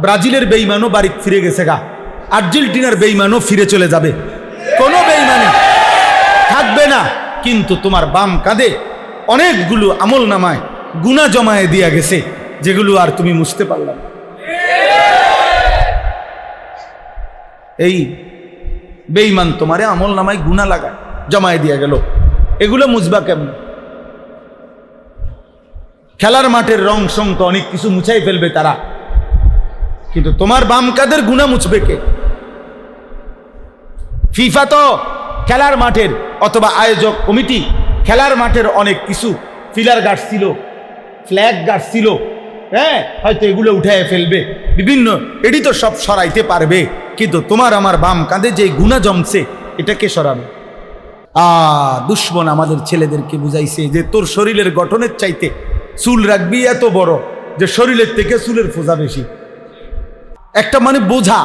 ব্রাজিলের বেঈমানও বাড়ি ফিরে গেছে গা, আর্জেন্টিনার বেঈমানও ফিরে চলে যাবে, কোনো বেঈমানি থাকবে না। কিন্তু তোমার বাম কাঁধে অনেকগুলো আমল নামায় গুনাহ জমায়ে দিয়া গেছে, যেগুলো আর তুমি মুছতে পারলাম। এই বেঈমান তোমারে আমল নামায় গুনাহ লাগায় জমায়ে দিয়া গেল, এগুলো মুছবা কেমন? খেলার মাঠের রং সং তো অনেক কিছু মুছাই ফেলবে তারা, কিন্তু তোমার বাম কাঁধের গুনাহ মুছবে কে? ফিফা তো খেলার মাঠের অথবা আয়োজক কমিটি খেলার মাঠের অনেক কিছু ফিলার গাড়ছিল, ফ্ল্যাগ গাড়ছিল, হ্যাঁ হয়তো এগুলো উঠায় ফেলবে বিভিন্ন, এটি তো সব সরাইতে পারবে, কিন্তু তোমার আমার বাম কাঁধে যে গুনাহ জমছে এটাকে সরাবে? দুশ্মন আমাদের ছেলেদেরকে বুঝাইছে যে তোর শরীরের গঠনের চাইতে চুল রাখবি এত বড় যে শরীরের থেকে চুলের ফোঁজা বেশি। একটা মানে বোঝা,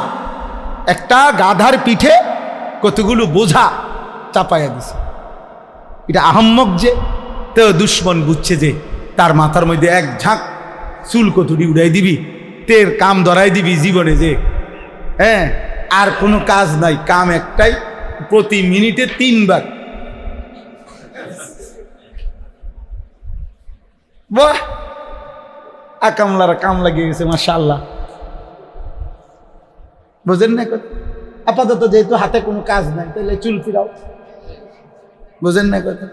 একটা গাধার পিঠে কতগুলো বোঝা চাপাইয়া দিছে, এটা আহাম্মক যে। তো দুশ্মন বুঝছে যে তার মাথার মধ্যে এক ঝাঁক চুল কতুরি উড়াই দিবি, তের কাম ধরাই দিবি জীবনে, যে হ্যাঁ আর কোনো কাজ নাই, কাম একটাই, প্রতি মিনিটে 3 বার। বাহ, আকামলার কাম লাগিয়ে গেছে মাশাআল্লাহ। বুঝেন না কথা? আপাতত যেহেতু হাতে কোনো কাজ নাই তাহলে চুল ফিরাও। বুঝেন না কথা?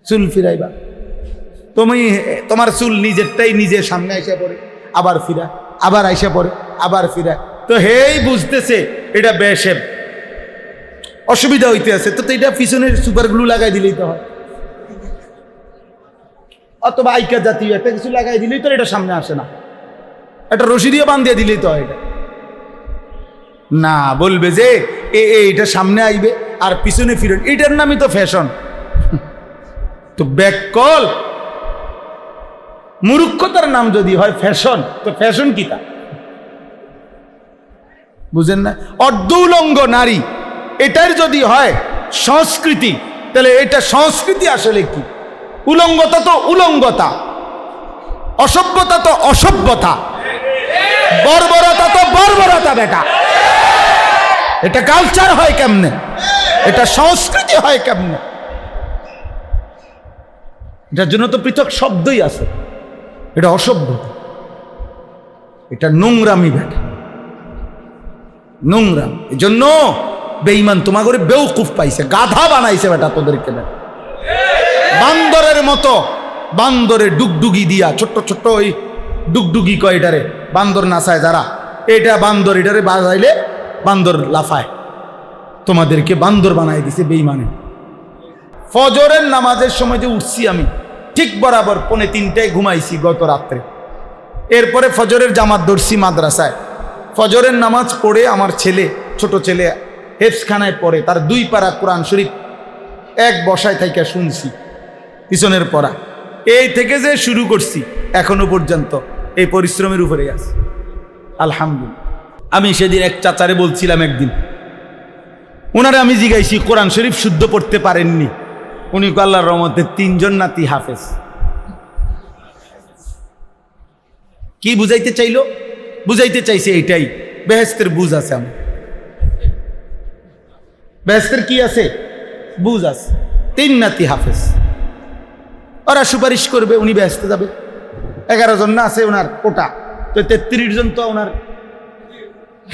চুল ফিরাইবা তুমি, তোমার চুল নিজেরটাই নিজে সামনে আইসা পড়ে, আবার ফিরা, আবার আইসা পড়ে, আবার ফিরা। তো হেই বুঝতেছে এটা বেশেব, অসুবিধা হইতে আছে, তো এটা পিছনের সুপার গ্লু লাগাই দিলেই তো হয়, অথবা আইকা জাতীয় একটা কিছু লাগাই দিলেই তো এটা সামনে আসে না, একটা রশি দিয়ে বান্ধিয়ে দিলেই তো হয়। এটা না, বলবে যে এটা সামনে আইবে আর পিছনে ফিরেন, এটার নামই তো ফ্যাশন। তো ব্যাককল মূর্খতার নাম যদি হয় ফ্যাশন, তো ফ্যাশন কি তা বুঝেন না? অর্ধ উলঙ্গ নারী এটার যদি হয় সংস্কৃতি, তাহলে এটা সংস্কৃতি আসলে কি? উলঙ্গতা তো উলঙ্গতা, অসভ্যতা তো অসভ্যতা, বর্বরতা তো বর্বরতা। বেটা, এটা কালচার হয় কেমনে? এটা সংস্কৃতি হয় কেমনে? এটার জন্য তো পৃথক শব্দই আছে। এটা অসভ্যতা, এটা নোংরামি। বেটা, নোংরাম। এই জন্য বেঈমান তোমার করে বেউকুফ পাইছে, গাধা বানাইছে বেটা তোদেরকে। বেটা বান্দরের মতো, বান্দরে ডুগডুগি দিয়া, ছোট্ট ছোট্ট ওই ডুগডুগি কয় এটারে, বান্দর নাচায় যারা, এটা বান্দর, এটারে বাজাইলে বান্দর লাফায়। তোমাদেরকে বান্দর বানাই দিছে বেঈমানে। ফজরের নামাজের সময় যে উঠছি আমি, ঠিক বরাবর 2:45টায় ঘুমাইছি গত রাত্রে। এরপরে ফজরের জামাত ধরছি মাদ্রাসায়। ফজরের নামাজ পড়ে আমার ছেলে, ছোট ছেলে হেফজখানায় পড়ে, তার 2 পারা কোরআন শরীফ এক বসায় থাইকা শুনছি, পিছনের পড়া। এই থেকে যে শুরু করছি এখনো পর্যন্ত এই পরিশ্রমের উপরে আছে, আলহামদুলিল্লাহ। আমি সেদিন এক চাচারে বলছিলাম, একদিন ওনারে আমি জিজ্ঞাইছি কোরআন শরীফ শুদ্ধ পড়তে পারেননি? উনি আল্লাহর রহমতে 3 জন নাতি হাফেজ। কি বুঝাইতে চাইলো? বুঝাইতে চাইছে এইটাই, বেহেশতের বুঝ আছে। আমার বেহেশতের কি আছে? বুঝ আছে। 3 নাতি হাফেজ, ওরা সুপারিশ করবে, উনি বেহেশতে যাবে। 11 জন না আছে ওনার কোটা, তো 33 জন তো ওনার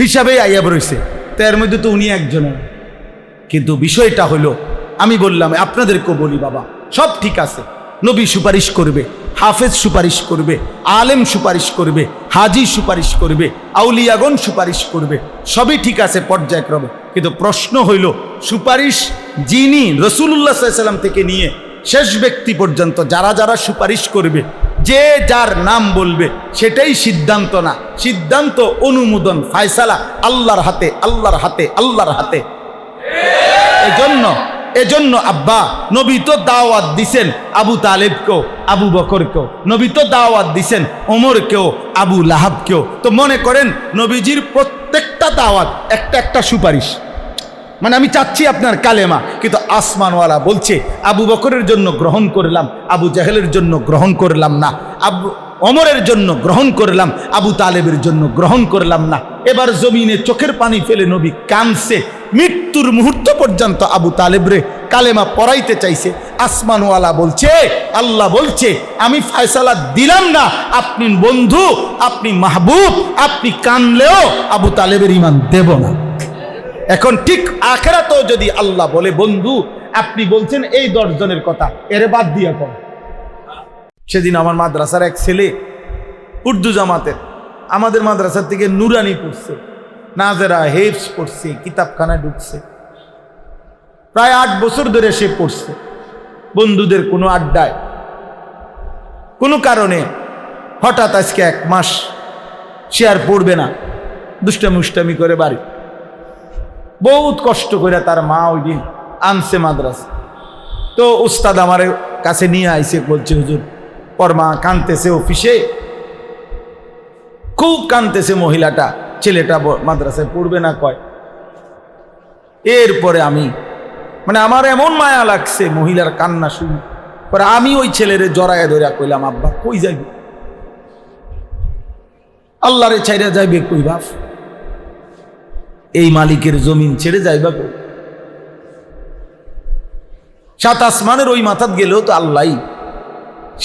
হিসাবেই আইয়া রয়েছে, তো এর মধ্যে তো উনি একজন। কিন্তু বিষয়টা হলো, আমি বললাম আপনাদেরকেও বলি, বাবা সব ঠিক আছে, নবী সুপারিশ করবে, হাফেজ সুপারিশ করবে, আলেম সুপারিশ করবে, হাজি সুপারিশ করবে, আউলিয়াগণ সুপারিশ করবে, সবই ঠিক আছে পর্যায়ক্রমে। কিন্তু প্রশ্ন হইল, সুপারিশ যিনি রাসূলুল্লাহ সাল্লাল্লাহু আলাইহি ওয়াসাল্লাম থেকে নিয়ে শেষ ব্যক্তি পর্যন্ত যারা যারা সুপারিশ করবে, যে যার নাম বলবে সেটাই সিদ্ধান্ত না, সিদ্ধান্ত অনুমোদন ফায়সালা আল্লাহর হাতে, আল্লাহর হাতে, আল্লাহর হাতে। এজন্য আব্বা নবী তো দাওয়াত দিছেন আবু তালেবকেও, আবু বকরকেও, নবী তো দাওয়াত দিছেন ওমরকেও, আবু লাহাবকেও। তো মনে করেন নবীজির প্রত্যেকটা দাওয়াত একটা একটা সুপারিশ। মানে আমি চাচ্ছি আপনার কালেমা, কিন্তু আসমানওয়ালা বলছে আবু বকরের জন্য গ্রহণ করলাম, আবু জাহেলের জন্য গ্রহণ করলাম না। ওমরের জন্য গ্রহণ করলাম, আবু তালেবের জন্য গ্রহণ করলাম না। এবার জমিনে চোখের পানি ফেলে নবী কাঁদছে, মৃত্যুর মুহূর্ত পর্যন্ত আবু তালেবরে কালেমা পড়াইতে চাইছে। আসমানওয়ালা বলছে, আল্লাহ বলছে, আমি ফয়সালা দিলাম না, আপনি বন্ধু, আপনি মাহবুব, আপনি কানলেও আবু তালেবের ঈমান দেব না। এখন ঠিক আখিরাতেও যদি আল্লাহ বলে, বন্ধু আপনি বলছেন এই 10 জনের কথা, এরে বাদ দিয়া কর। সেদিন আমার মাদ্রাসার এক ছেলে উর্দু জামাতের, আমাদের মাদ্রাসার থেকে নুরানি পড়ছে, নাজেরা হেফস পড়ছে, কিতাবখানা ঢুকছে, প্রায় 8 বছর ধরে সে পড়ছে। বন্ধুদের কোনো আড্ডায় কোনো কারণে হঠাৎ আজকে 1 মাস সে আর পড়বে না, দুষ্টামি করে বাড়ি। বহুত কষ্ট করে তার মা ওই দিন আনছে মাদ্রাসা। তো উস্তাদ আমার কাছে নিয়ে আইসে, বলছে হুজুর ওর মা কাঁদতেছে, অফিসে খুব কাঁদতেছে মহিলাটা, ছেলেটা মাদ্রাসায় পড়বে না কয়। এরপরে মানে আমার এমন মায়া লাগছে মহিলার কান্না শুনে, পরে আমি ওই ছেলেরে জড়ায় ধরে কইলাম, আব্বা কই যাইবে, আল্লাহরে ছাইরা যাইবে কই বাপ, এই মালিকের জমিন ছেড়ে যাইবা কই? 7 আসমানের ওই মাথাত গেলেও তো আল্লাহই,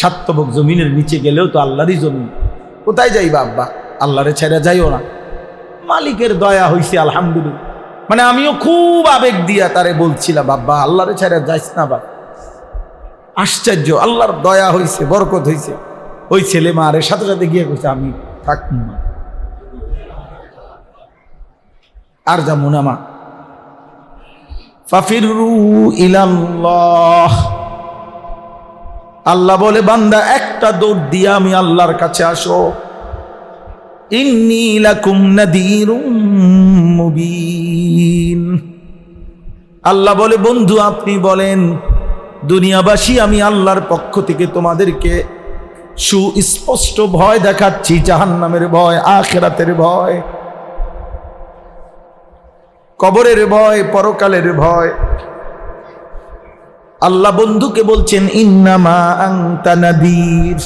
7 তবক জমিনের নিচে গেলেও তো আল্লাহরই জমিন, কোথায় যাইবা আব্বা, আল্লাহরে ছাইরা যাইও না। মালিকের দয়া হইছে আলহামদুলিল্লাহ। মানে আমিও খুব আবেগ দিয়া তারে বলছিলাম, বাবা আল্লাহরে ছাইরা যাইস না বাবা। আশ্চর্য, আল্লাহর দয়া হইছে, বরকত হইছে। ওই ছেলে মারে সাথে সাথে গিয়ে কইছে, আমি থাকবো না, আর যাবো না মা। ফাফিরু ইলাল্লাহ, আল্লাহ বলে বান্দা একটা দৌড় দিয়া আমি আল্লাহর কাছে আসো। ইন্নী লাকুম নাযীরুম মুবিন, আল্লাহ বলে বন্ধু আপনি বলেন দুনিয়াবাসী আমি আল্লাহর পক্ষ থেকে তোমাদেরকে সুস্পষ্ট ভয় দেখাচ্ছি, জাহান্নামের ভয়, আখিরাতের ভয়, কবরের ভয়, পরকালের ভয়। আল্লাহ বন্ধুকে বলছেন, ইন্নামা আনতা নাযীর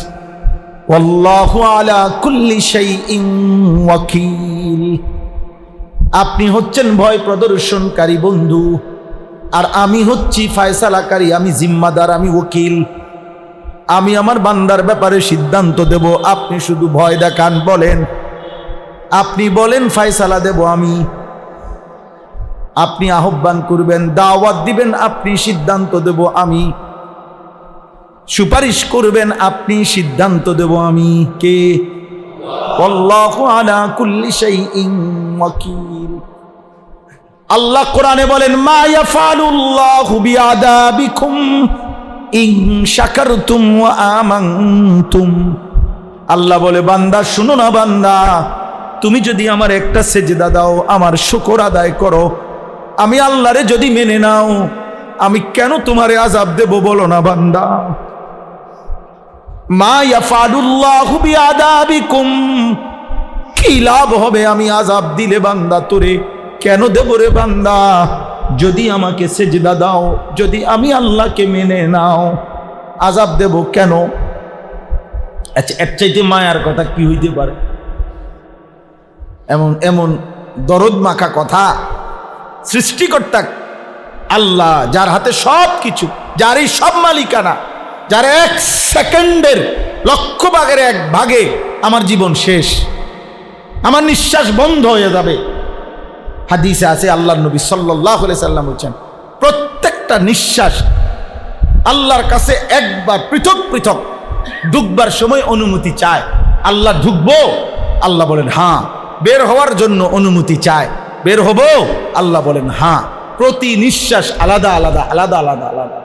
ওয়াল্লাহু আলা কুল্লি শাইইন ওয়াকিল, আপনি হচ্ছেন ভয় প্রদর্শনকারী বন্ধু, আর আমি হচ্ছি ফয়সালাকারী, আমি জিম্মাদার, আমি ওকিল। আমি আমার বান্দার ব্যাপারে সিদ্ধান্ত দেব, আপনি শুধু ভয় দেখান, বলেন, আপনি বলেন ফয়সালা দেব আমি, আপনি আহ্বান করবেন, দাওয়াত দিবেন, আপনি সিদ্ধান্ত দেব আমি, সুপারিশ করবেন, আপনি সিদ্ধান্ত দেব আমি। কে? আল্লাহু আলা কুল্লি শাইইন ওয়াকিল। আল্লাহ কোরআনে বলেন, মা ইয়াফালুল্লাহু বিআযাবিকুম ইন শাকারতুম ওয়া আমানতুম। আল্লাহ বলে, বান্দা শুনো না বান্দা, তুমি যদি আমার একটা সেজদা দাও, আমার শুকর আদায় করো, আমি আল্লাহরে যদি মেনে নাও, আমি কেন তোমারে আযাব দেব বলো না বান্দা। মা ইয়াফালুল্লাহু বিআযাবিকুম, কি লাভ হবে আমি আযাব দিলে বান্দা তোরে, কেন দেব রে বান্দা, যদি আমাকে সেজদা দাও, যদি আমি আল্লাহকে মেনে নাও, আযাব দেব কেন? আচ্ছা, এর চাইতে মায়ার কথা কি হইতে পারে? এমন এমন দরদ মাখা কথা। সৃষ্টিকর্তা আল্লাহ, যার হাতে সব কিছু, যার এই সব মালিকানা, যার 1 সেকেন্ডের 1,00,000 ভাগের 1 ভাগে আমার জীবন শেষ, আমার নিঃশ্বাস বন্ধ হয়ে যাবে। হাদিসে আছে, আল্লাহর নবী সাল্লাল্লাহু আলাইহি সাল্লাম বলেছেন, প্রত্যেকটা নিঃশ্বাস আল্লাহর কাছে একবার পৃথক পৃথক ঢুকবার সময় অনুমতি চায়। আল্লাহ ঢুকবো? আল্লাহ বলেন হ্যাঁ। বের হওয়ার জন্য অনুমতি চায়, বের হব? আল্লাহ বলেন হ্যাঁ। প্রতি নিঃশ্বাস আলাদা আলাদা আলাদা আলাদা আলাদা।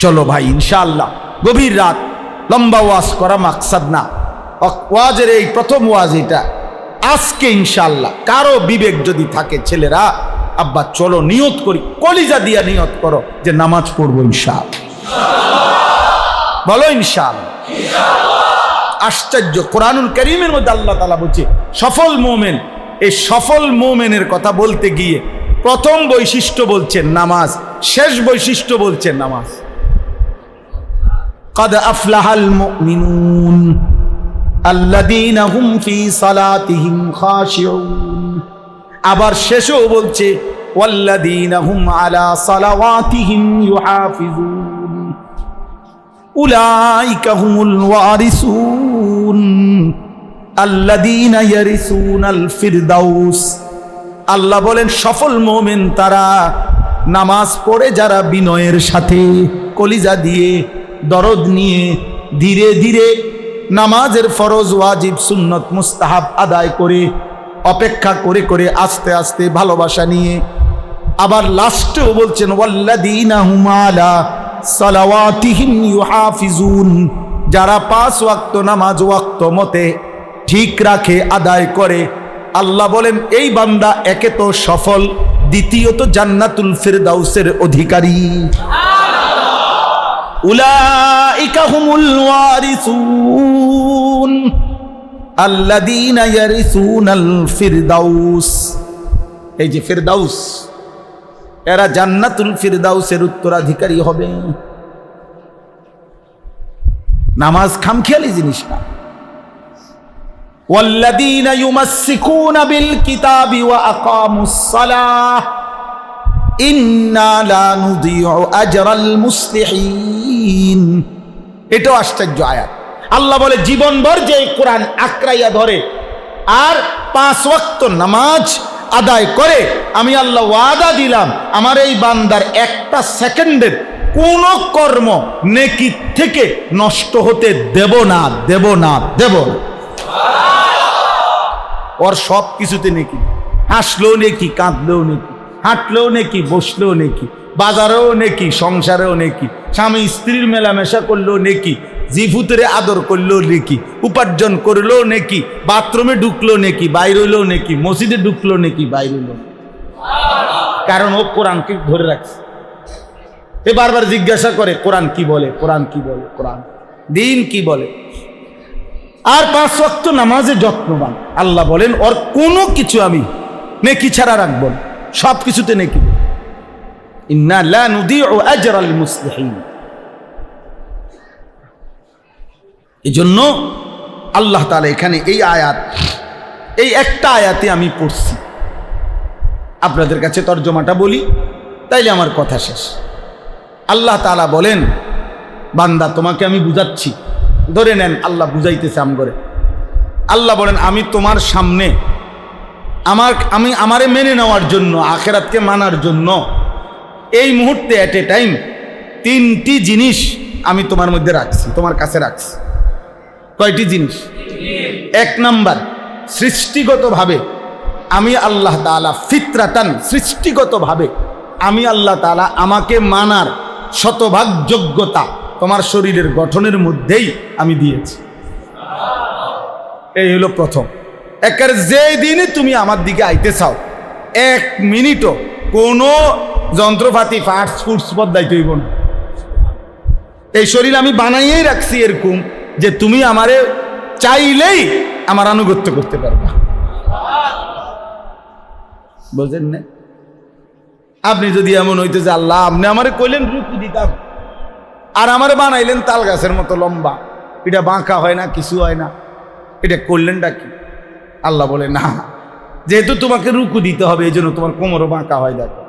চলো ভাই, ইনশাআল্লাহ গভীর রাত, লম্বা ওয়াজ করা মাকসাদ না, ওয়াজের এই প্রথম ওয়াজ এটা। আজকে ইনশাআল্লাহ কারো বিবেক যদি থাকে, ছেলেরা আব্বা চলো নিয়ত করি, কলিজা দিয়া নিয়ত করো যে নামাজ পড়বো ইনশাআল্লাহ। বলো ইনশাআল্লাহ। আশ্চর্য, কোরআনুল কারীমের মধ্যে আল্লাহ তাআলা বলছে সফল মুমিন। এই সফল মুমিনের কথা বলতে গিয়ে প্রথম বৈশিষ্ট্য বলছেন নামাজ, শেষ বৈশিষ্ট্য বলছেন নামাজ। قد أفلح المؤمنون الذين هم في صلاتهم خاشعون আবার শেষও বলছে والذين هم على صلواتهم يحافظون أولئك هم الوارثون الذين يرثون الفردوس আল্লাহ বলেন সফল মুমিন তারা নামাজ পড়ে যারা বিনয়ের সাথে কলিজা দিয়ে দরদ নিয়ে ধীরে ধীরে নামাজের ফরজ ওয়াজিব সুন্নত মুস্তাহাব আদায় করে অপেক্ষা করে করে আস্তে আস্তে ভালোবাসা নিয়ে আবার লাস্টেও বলছেন ওয়াল্লাযীনা হুম আলা সালাওয়াতিহিম ইউহাফিজুন যারা 5 ওয়াক্ত নামাজ ওয়াক্ত মতে ঠিক রাখে আদায় করে আল্লাহ বলেন এই বান্দা একে তো সফল দ্বিতীয়ত জান্নাতুল ফিরদাউসের অধিকারী উলাইকা হুমুল ওয়ারিসুন আল্লাযীনা ইয়ারিসুনাল ফিরদাউস এই যে ফিরদাউস এরা জান্নাতুল ফিরদাউসের উত্তরাধিকারী হবে নামাজ খামখেয়ালি জিনিস না والذين يمسكون بالكتاب وأقاموا الصلاة إنا لا نضيع أجر المصلحين এটাও আশ্চর্য আয়াত আল্লাহ বলে জীবনভর যে কোরআন আঁকড়াইয়া ধরে আর 5 ওয়াক্ত নামাজ আদায় করে আমি আল্লাহ ওয়াদা দিলাম আমার এই বান্দার একটা সেকেন্ডের কোন কর্ম নেকি থেকে নষ্ট হতে দেব না দেব না দেব না ওর সব কিছুতে নেকি হাসলেও নেকি কাঁদলেও নেকি হাঁটলেও নেকি বসলেও নেকি বাজারেও নেকি সংসারেও নেকি স্বামী স্ত্রীর মেলামেশা করলেও নেকি জিভুতরে আদর করলেও নেকি উপার্জন করলেও নেকি বাথরুমে ঢুকলো নেকি বাইরে হইলেও নেকি মসজিদে ঢুকলো নেকি বাইরে হইল কারণ ও কোরআনকে ধরে রাখছে এ বারবার জিজ্ঞাসা করে কোরআন কি বলে কোরআন কি বলে কোরআন দিন কি বলে আর 5 ওয়াক্ত নামাজে যত্নবান আল্লাহ বলেন ওর কোনো কিছু আমি নেকি ছাড়া রাখবো না সব কিছুতে নেকি ইন্না লা নুদিউ আজরাল মুসলিহিন এজন্য আল্লাহ তাআলা এখানে এই আয়াত এই একটা আয়াতে আমি পড়ছি আপনাদের কাছে তরজমাটা বলি তাইলে আমার কথা শেষ আল্লাহ তাআলা বলেন বান্দা তোমাকে আমি বুঝাচ্ছি ধরে নেন আল্লাহ বুঝাইতেছে আমগরে আল্লাহ বলেন আমি তোমার সামনে আমারে মেনে নেওয়ার জন্য আখিরাতকে মানার জন্য এই মুহূর্তে এট এ টাইম 3টি জিনিস আমি তোমার মধ্যে রাখছি তোমার কাছে রাখছি কয়টি জিনিস 1 নাম্বার সৃষ্টিগতভাবে আমি আল্লাহ তাআলা ফিতরাতান সৃষ্টিগতভাবে আমি আল্লাহ তাআলা আমাকে মানার শতভাগ যোগ্যতা তোমার শরীরের গঠনের মধ্যেই আমি দিয়েছি এই হলো প্রথম একের যেই দিনে তুমি আমার দিকে আইতে চাও 1 মিনিটও কোনো যন্ত্রপাতি ফার্স্ট ফুডস বদলাইতে হইব না এই শরীর আমি বানাইয়েই রাখছি এরকম যে তুমি আমারে চাইলেই আমার আনুগত্য করতে পারবা বুঝেন না আপনি যদি এমন হইতে যে আল্লাহ আপনি আমারে কইলেন রুকু দিতাম আর আমারে বানাইলেন তাল গাছের মতো লম্বা এটা বাঁকা হয় না কিছু হয় না এটা করলেনটা কি আল্লাহ বলে না যেহেতু তোমাকে রুকু দিতে হবে এই জন্য তোমার কোমরও বাঁকা হয় দেখো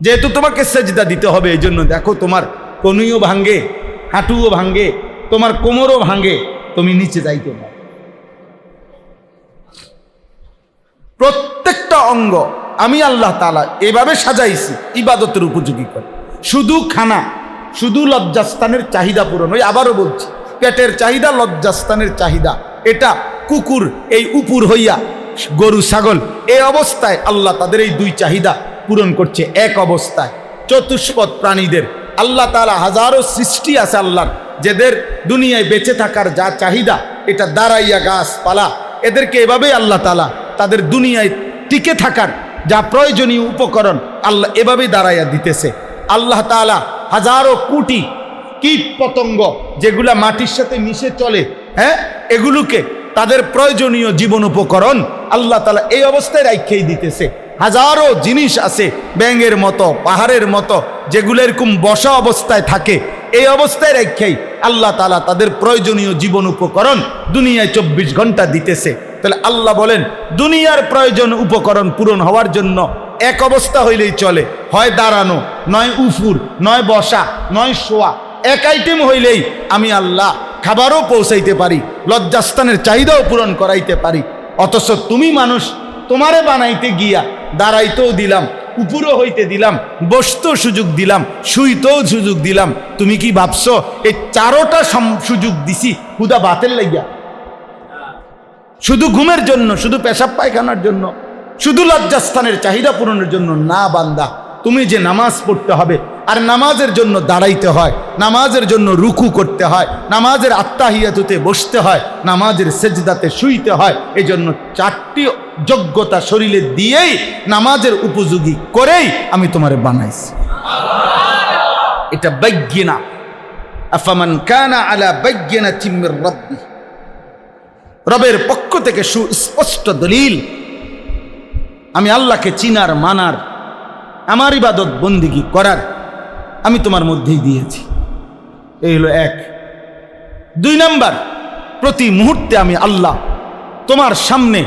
যেহেতু তোমাকে সেজদা দিতে হবে এই জন্য দেখো তোমার কনুইও ভাঙ্গে হাঁটুও ভাঙ্গে তোমার কোমরও ভাঙ্গে তুমি নিচে যাইতে পারো প্রত্যেকটা অঙ্গ আমি আল্লাহ তাআলা এভাবে সাজাইছি ইবাদতের উপযোগী করে শুধু খানা শুধু লজ্জাস্থানের চাহিদা পূরণ ওই আবারও বলছি পেটের চাহিদা লজ্জাস্থানের চাহিদা এটা কুকুর এই উপর হইয়া গরু ছাগল এই অবস্থায় আল্লাহ তাদের এই 2 চাহিদা পূরণ করছে এক অবস্থায় চতুষ্পদ প্রাণীদের আল্লাহ তাআলা হাজারো সৃষ্টি আছে আল্লাহর যাদের দুনিয়ায় বেঁচে থাকার যা চাহিদা এটা দাঁড়াইয়া গাছপালা এদেরকে এভাবেই আল্লাহ তাআলা তাদের দুনিয়ায় টিকে থাকার যা প্রয়োজনীয় উপকরণ আল্লাহ এভাবেই দাঁড়াইয়া দিতেছে আল্লাহ তাআলা হাজারো কোটি কীট পতঙ্গ যেগুলা মাটির সাথে মিশে চলে হ্যাঁ এগুলোকে তাদের প্রয়োজনীয় জীবন উপকরণ আল্লাহ তাআলা এই অবস্থায় রাখিয়ে দিতেছে হাজারো জিনিস আছে ব্যাঙের মতো পাহাড়ের মতো যেগুলো এরকম বসা অবস্থায় থাকে এই অবস্থায় রেখেই আল্লাহ তাআলা তাদের প্রয়োজনীয় জীবন উপকরণ দুনিয়ায় 24 ঘন্টা দিতেছে। তাহলে আল্লাহ বলেন দুনিয়ার প্রয়োজন উপকরণ পূরণ হওয়ার জন্য এক অবস্থা হইলেই চলে, হয় দাঁড়ানো, নয় উফুর, নয় বসা, নয় শোয়া। এক আইটেম হইলেই আমি আল্লাহ খাবারও পৌঁছাইতে পারি, লজ্জাস্থানের চাহিদাও পূরণ করাইতে পারি। অথচ তুমি মানুষ, তোমারে বানাইতে গিয়া দাঁড়াইতেও দিলাম, উপরও হইতে দিলাম, বসতেও সুযোগ দিলাম, শুইতেও সুযোগ দিলাম। তুমি কি ভাবছো এই চারোটা সুযোগ দিছি হুদা বাতের লাগিয়া? শুধু ঘুমের জন্য, শুধু পেশাব পায়খানার জন্য, শুধু লজ্জাস্থানের চাহিদা পূরণের জন্য না বান্দা। তুমি যে নামাজ পড়তে হবে, আর নামাজের জন্য দাঁড়াইতে হয়, নামাজের জন্য রুকু করতে হয়, নামাজের আত্তাহিয়াতুতে বসতে হয়, নামাজের সেজদাতে শুইতে হয়। এই জন্য 4টি যোগ্যতা শরীরে দিয়েই নামাজের উপযোগী করেই আমি তোমারে বানাইছি। এটা বাইয়িনা, আফামান কানা আলা বাইয়িনাতিন মির রাব্বি, রবের পক্ষ থেকে সুস্পষ্ট দলিল। আমি আল্লাহকে চিনার, মানার, আমার ইবাদত বন্দিগি করার আমি তোমার মধ্যেই দিয়েছি। এই হলো 1। 2 নাম্বার, প্রতি মুহূর্তে আমি আল্লাহ তোমার সামনে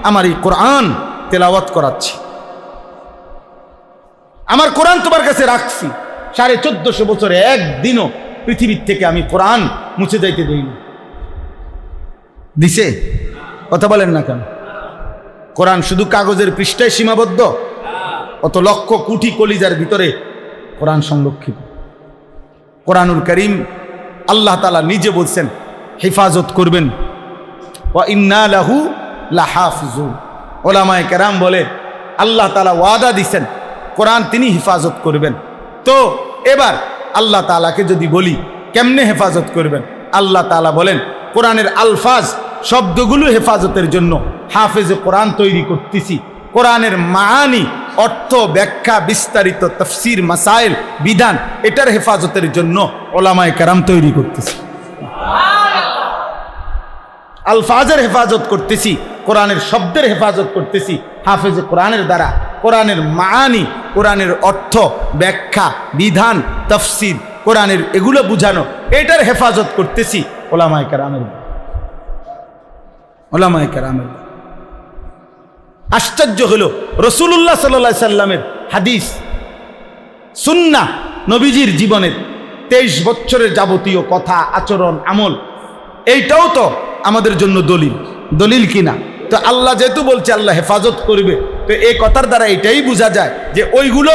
আমার এই কোরআন তেলাওয়াত করাচ্ছি। আমার কোরআন তোমার কাছে রাখছি 1450 বছরে একদিনও পৃথিবীর থেকে আমি কোরআন মুছে যাইতে দিইনি। দিছে? কথা বলেন না কেন? কোরআন শুধু কাগজের পৃষ্ঠায় সীমাবদ্ধ? অত লক্ষ কোটি কলিজার ভিতরে কোরআন সংরক্ষিত। কোরআনুল কারীম আল্লাহ তাআলা নিজে বলছেন হেফাজত করবেন, ওয়া ইন্না লাহু লাহাফিজুন। ওলামায়ে কেরাম বলে আল্লাহ তাআলা ওয়াদা দিছেন কোরআন তিনি হেফাজত করবেন। তো এবার আল্লাহ তাআলাকে যদি বলি কেমনে হেফাজত করবেন, আল্লাহ তাআলা বলেন কোরআনের আলফাজ শব্দগুলো হেফাজতের জন্য হাফেজে কোরআন তৈরি করতেছি। কোরআনের মাআনি, অর্থ, ব্যাখ্যা, বিস্তারিত তাফসীর, মাসাইল, বিধান, এটার হেফাজতের জন্য ওলামায়ে কেরাম তৈরি করতেছি। আলফাজের হেফাজত করতেছি, কোরআনের শব্দের হেফাজত করতেছি হাফেজে কোরআনের দ্বারা। কোরআনের মাআনি, কোরআনের অর্থ, ব্যাখ্যা, বিধান, তাফসীর, কোরআনের এগুলো বুঝানো, এটার হেফাজত করতেছি ওলামায়ে কেরামের। আশ্চর্য হলো রাসূলুল্লাহ সাল্লাল্লাহু আলাইহি সাল্লামের হাদিস, সুন্নাহ, নবীজির জীবনের 23 বছরের যাবতীয় কথা, আচরণ, আমল, এইটাও তো আমাদের জন্য দলিল কিনা? তো আল্লাহ যেহেতু বলছে আল্লাহ হেফাজত করবে, তো এই কথার দ্বারা এটাই বোঝা যায় যে ওইগুলো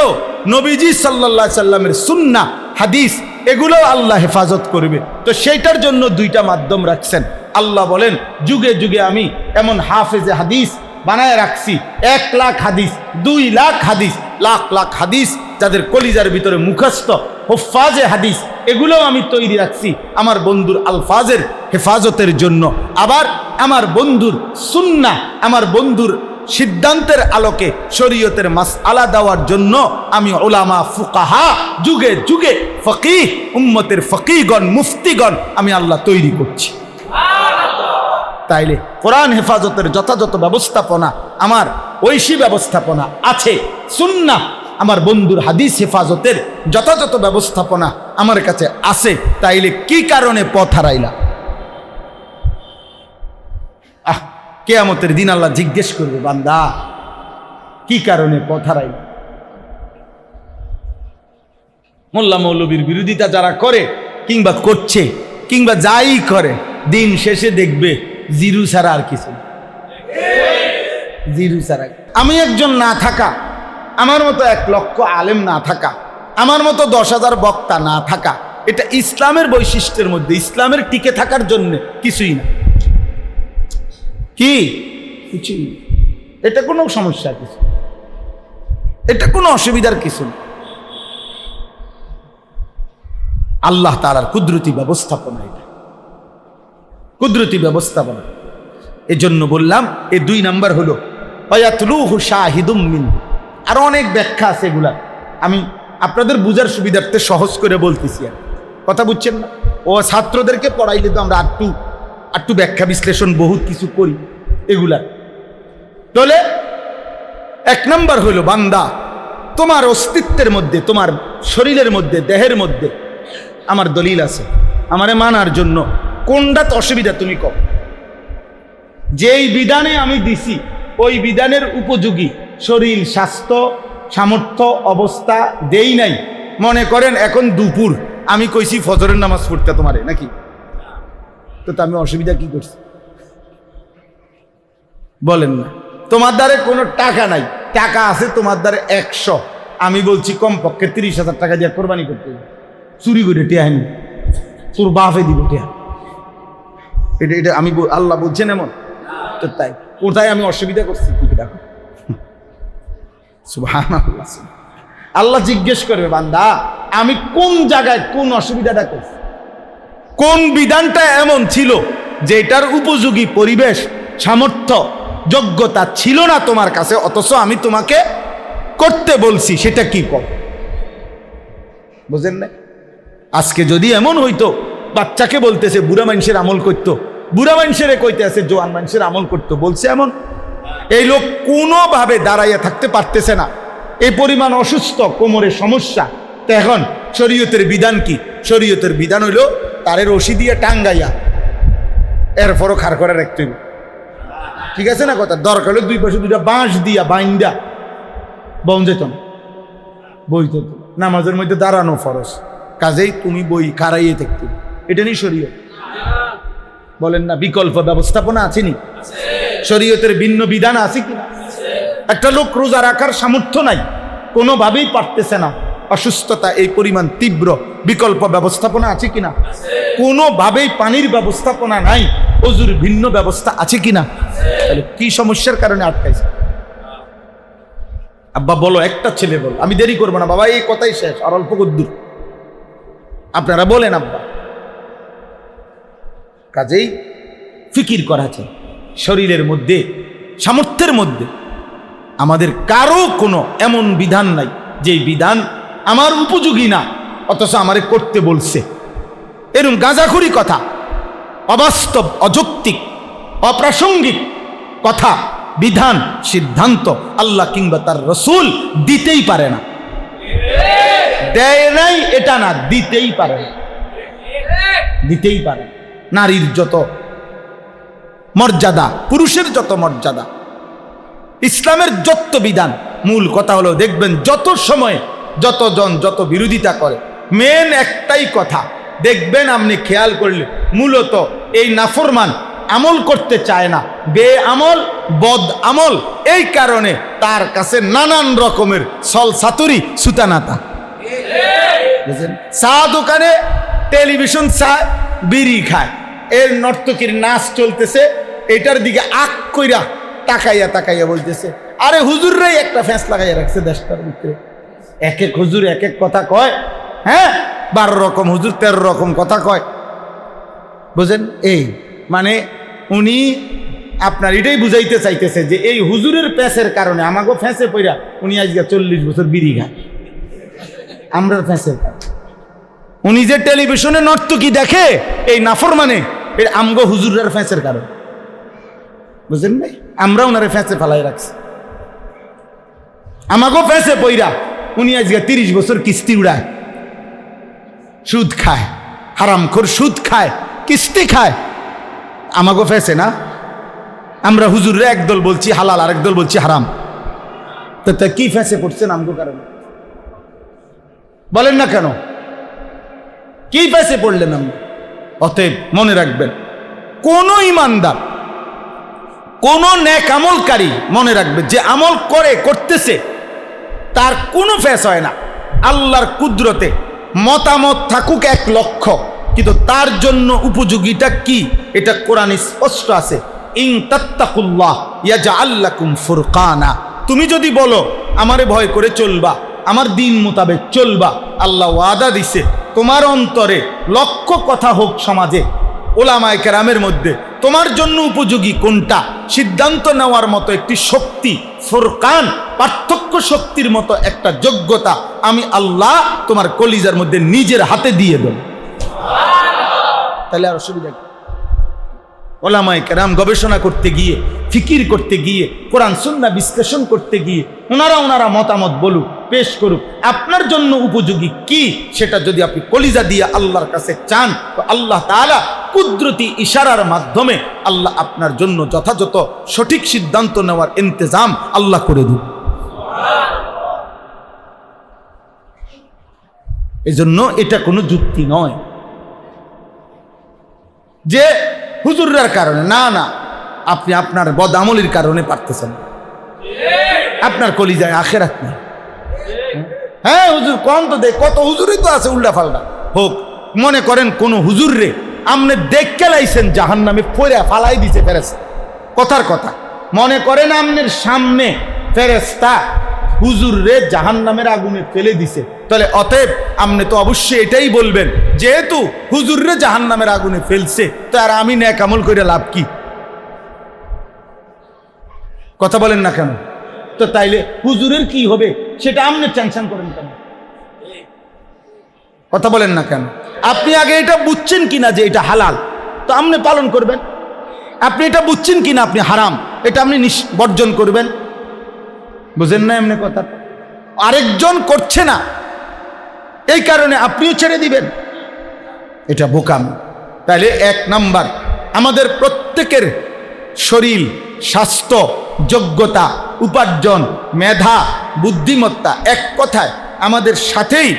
নবীজি সাল্লাল্লাহু আলাইহি সাল্লামের সুন্নাহ, হাদিস, এগুলো আল্লাহ হেফাজত করবে। তো সেইটার জন্য 2টা মাধ্যম রাখছেন। আল্লাহ বলেন যুগে যুগে আমি এমন হাফেজে হাদিস বানায় রাখছি, 1 লাখ হাদিস, 2 লাখ হাদিস, লাখ লাখ হাদিস যাদের কলিজার ভিতরে মুখস্থ, হুফাজে হাদিস, এগুলো আমি তৈরি রাখছি আমার বন্ধুর আলফাজের হেফাজতের জন্য। আবার আমার বন্ধুর সুন্নাহ, আমার বন্ধুর সিদ্ধান্তের আলোকে শরীয়তের মাসআলা দেওয়ার জন্য আমি উলামা, ফুকাহা, যুগে যুগে ফকিহ, উম্মতের ফকিহগণ, মুফতিগণ আমি আল্লাহ তৈরি করছি। তাইলে কোরআন হেফাজতের যথাযথ ব্যবস্থাপনা আমার ঐশী ব্যবস্থাপনা আছে, সুন্নাহ আমার বন্ধুর হাদিস হেফাজতের যথাযথ ব্যবস্থাপনা আমার কাছে আছে। তাইলে কি কারণে পথ হারাইলা? কিয়ামতের দিন আল্লাহ জিজ্ঞেস করবে, বান্দা কি কারণে পথ হারাইলা? মোল্লা মৌলবীর বিরোধিতা যারা করে কিংবা করছে কিংবা যাই করে, দিন শেষে দেখবে জিরু ছাড়া আর কিছু, জিরু ছাড়া। আমি একজন না থাকা, আমার মতো 1 লক্ষ আলেম না থাকা, আমার মতো 10,000 বক্তা না থাকা, এটা ইসলামের বৈশিষ্ট্যের মধ্যে, ইসলামের টিকে থাকার জন্য কিছুই না। কি? কিছুই না। এটা কোনো সমস্যা কিছু, এটা কোনো অসুবিধার কিছু না। আল্লাহ তাআলার কুদরতি ব্যবস্থাপনা, এটা কুদরতি ব্যবস্থাপনা। এজন্য বললাম এই 2 নাম্বার হলো ওয়ায়াতলুহু শাহিদুম মিনহু। আরো অনেক ব্যাখ্যা আছে, এগুলা আমি আপনাদের বুঝার সুবিধার্থে সহজ করে বলতেছি। আর কথা বুঝছেন না? ও ছাত্রদেরকে পড়াইলে তো আমরা আটটু ব্যাখ্যা বিশ্লেষণ বহুত কিছু করি এগুলা। তাহলে 1 নাম্বার হলো বান্দা, তোমার অস্তিত্বের মধ্যে, তোমার শরীরের মধ্যে, দেহের মধ্যে আমার দলিল আছে আমারে মানার জন্য। কোনটাতে অসুবিধা তুমি কও? যেই বিধানে আমি দিছি ওই বিধানের উপযোগী শরীর স্বাস্থ্য সামর্থ্য অবস্থা দেই নাই। মনে করেন এখন দুপুর, আমি কইছি ফজরের নামাজ পড়তে তোমারে নাকি, তো আমি অসুবিধা কি করছি বলেন না? তোমার দ্বারে কোনো টাকা নাই, টাকা আছে তোমার দ্বারে 100, আমি বলছি কমপক্ষে 30,000 টাকা দিয়ে কোরবানি করতে হবে, চুরি করে টিয়া আনি তোর বাপে দিব টিয়া। এটা আমি আল্লাহ বলছেন এমন? তো তাই কোথায় আমি অসুবিধা করছি? কি দেখো, সুবহানাল্লাহ। আল্লাহ জিজ্ঞেস করবে বান্দা আমি কোন জায়গায় কোন অসুবিধাটা করছি, কোন বিধানটা এমন ছিল যে এটার উপযোগী পরিবেশ সামর্থ্য যোগ্যতা ছিল না তোমার কাছে, অথচ আমি তোমাকে করতে বলছি, সেটা কি কর? বুঝেন না? আজকে যদি এমন হইতো বাচ্চাকে বলতেছে বুড়া মানুষের আমল করতো, বুড়া মানুষের কইতে আছে জোয়ান মানুষের আমল করতো, বলছে এমন? এই লোক কোনোভাবে দাঁড়াইয়া থাকতে পারতেছে না, এই পরিমাণ অসুস্থ, কোমরের সমস্যা। তো এখন শরীয়তের বিধান কি? শরীয়তের বিধান হইল তারে রশি দিয়ে টাঙ্গাইয়া এরপরও খাড় করে রাখতে হইব, ঠিক আছে না কথা? দরকার হলে 2 পাশে 2টা বাঁশ দিয়া বাইন্দা বন যেত না, বইতে নামাজের মধ্যে দাঁড়ানো ফরজ, কাজেই তুমি বই খাড়াইয়ে থাকতে, এটা নিয়ে শরীয়ত বলেন না? বিকল্প ব্যবস্থাপনা আছে নি? শরীয়তের ভিন্ন বিধান আছে কিনা? একটা লোক রোজা রাখার সামর্থ্য নাই, কোনোভাবেই পারতেছে না, অসুস্থতা এই পরিমাণ তীব্র, বিকল্প ব্যবস্থাপনা আছে কিনা? কোনোভাবেই পানির ব্যবস্থাপনা নাই, ওযুর ভিন্ন ব্যবস্থা আছে কিনা? তাহলে কি সমস্যার কারণে আটকাইছে? আব্বা বলো, একটা ছেলে বলো, আমি দেরি করবো না বাবা, এই কথাই শেষ, আর অল্প দূর আপনারা বলেন আব্বা। কাজেই ফিকির করা চাই, শরীরের মধ্যে সামর্থ্যের মধ্যে আমাদের কারো কোনো এমন বিধান নাই যেই বিধান আমার উপযোগী না অথচ আমারে করতে বলছে। এরকম গাঁজাখুরি কথা, অবাস্তব, অযৌক্তিক, অপ্রাসঙ্গিক কথা, বিধান, সিদ্ধান্ত আল্লাহ কিংবা তার রসুল দিতেই পারে না। দেয় নাই এটা না, দিতেই পারে না, দিতেই পারে। নারীর যত মর্যাদা, পুরুষের যত মর্যাদা, ইসলামের যত বিধান, মূল কথা হলো দেখবেন যত সময় যতজন যত বিরোধিতা করে, মেন একটাই কথা দেখবেন আপনি খেয়াল করলে, মূলত এই নাফরমান আমল করতে চায় না, বে আমল, বদ আমল, এই কারণে তার কাছে নানান রকমের সলসাতুরি সুতানাতা। বুঝলেন? চা দোকানে টেলিভিশন চায়, বিড়ি খায়, এর নর্তকীর নাচ চলতেছে, এটার দিকে আক কইরা তাকাইয়া তাকাইয়া বলতেছে, আরে হুজুররাই একটা ফ্যাঁস লাগাইয়া রাখছে দেশটার ভিতরে, এক এক হুজুর এক এক কথা কয়, হ্যাঁ 12 রকম হুজুর 13 রকম কথা কয়। বুঝেন? এই মানে উনি আপনার এটাই বুঝাইতে চাইতেছে যে এই হুজুরের প্যাঁচের কারণে আমাকে ফ্যাঁসে পইরা উনি আজকে 40 বছর বিড়ি খায়, আমরার ফ্যাঁসের কারণে। উনি যে টেলিভিশনে নর্তকী দেখে এই নাফরমানে, এর আমগো হুজুরের ফ্যাঁসের কারণ। বুঝলেন ভাই? আমরা ওনারে ফ্যাঁসে ফেলাই রাখছি, আমাকেও ফ্যাঁসে পইরা উনি আজকে 30 বছর কিস্তি উড়ায়, সুদ খায়, হারামখোর সুদ খায়, কিস্তি খায়, আমাকেও ফ্যাঁসে না। আমরা হুজুররা একদল বলছি হালাল, আরেক দল বলছি হারাম, তো তা কি ফ্যাঁসে পড়ছেন আমগো কারণে? বলেন না কেন? কি ফ্যাঁসে পড়লেন আমরা? অতএব মনে রাখবেন, কোন ইমানদার, কোন নেক আমলকারী মনে রাখবে যে আমল করতেছে তার কোনো ফ্যাঁস হয় না। আল্লাহর কুদরতে মতামত থাকুক 1 লক্ষ, কিন্তু তার জন্য উপযোগীটা কি এটা কোরআনে স্পষ্ট আছে, ইন তাত্তাকুল্লাহ ইয়াজআল লাকুম ফুরকানা। তুমি যদি বলো আমারে ভয় করে চলবা, আমার দিন মোতাবেক চলবা, আল্লাহ ওয়াদা দিছে তোমার অন্তরে লক্ষ কথা হোক সমাজে, ওলামায়ে কেরামের মধ্যে তোমার জন্য উপযোগী কোনটা সিদ্ধান্ত নেওয়ার মতো একটি শক্তি, ফুরকান, পার্থক্য শক্তির মতো একটা যোগ্যতা আমি আল্লাহ তোমার কলিজার মধ্যে নিজের হাতে দিয়ে দেব। তাহলে আর অসুবিধা কি? ওলামায়ে কেরাম গবেষণা করতে গিয়ে, ফিকির করতে গিয়ে, কোরআন সুন্নাহ বিশ্লেষণ করতে গিয়ে ওনারা মতামত বলুক, পেশ করুক, আপনার জন্য উপযোগী কি সেটা যদি আপনি কলিজা দিয়ে আল্লাহর কাছে চান, তো আল্লাহ তাআলা কুদরতি ইশারার মাধ্যমে আল্লাহ আপনার জন্য যথাযথ সঠিক সিদ্ধান্ত নেওয়ার ইন্তজাম আল্লাহ করে দিন। এজন্য এটা কোনো যুক্তি নয় যে হুজুরের কারণে, না না, আপনি আপনার বদামলির কারণে পারতেছেন, আপনার কলিজায় আখেরাত নেই। হ্যাঁ হুজুর কোন তো দেখ, কত হুজুরই তো আছে উল্টা পাল্টা হোক। মনে করেন কোন হুজুর রে আপনি দেখকে লাইছেন জাহান্নামে পড়ে ফালাই দিছে ফেরেশতা, কথার কথা, মনে করেন আপনার সামনে ফেরেশতা হুজুর রে জাহান্নামের আগুনে ফেলে দিছে, তাহলে অতএব আপনি তো অবশ্যই এটাই বলবেন, যেহেতু হুজুর রে জাহান্নামের আগুনে ফেলছে তো আর আমি নেক আমল করে লাভ কি? কথা বলেন না কেন? তো তাইলে হুজুরের কি হবে সেটা আপনি টেনশন করেন কেন? কথা বলেন না কেন? আপনি আগে এটা বুঝছেন কিনা যে এটা হালাল, তো আপনি পালন করবেন। আপনি এটা বুঝছেন কিনা আপনি হারাম, এটা আপনি বর্জন করবেন। বুঝেন না এমনি কথা? আরেকজন করছে না এই কারণে আপনিও ছেড়ে দিবেন, এটা বোকামি। তাইলে এক নাম্বার, আমাদের প্রত্যেকের শরীর, স্বাস্থ্য, যোগ্যতা, উপার্জন, মেধা, বুদ্ধিমত্তা, এক কথায় আমাদের সাথেই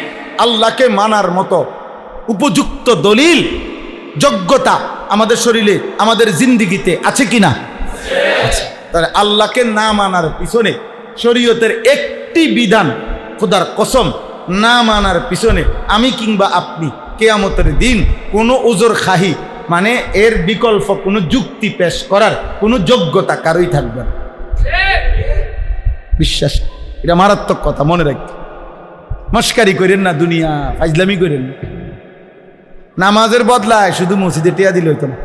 আল্লাহকে মানার মতো উপযুক্ত দলিল, যোগ্যতা আমাদের শরীরে, আমাদের জিন্দিগিতে আছে কিনা? তাহলে আল্লাহকে না মানার পিছনে শরীয়তের একটি বিধান, খোদার কসম, না মানার পিছনে আমি কিংবা আপনি কিয়ামতের দিন কোনো ওজর খাহি, মানে এর বিকল্প কোনো যুক্তি পেশ করার কোনো যোগ্যতা কারোই থাকবে না। বিশ্বাস, এটা মারাত্মক কথা, মনে রাখবেন। মস্কারি করেন না, দুনিয়া ফাজলামি করেন না। নামাজের বদলায় শুধু মসজিদে টিয়া দিলে হইতো না,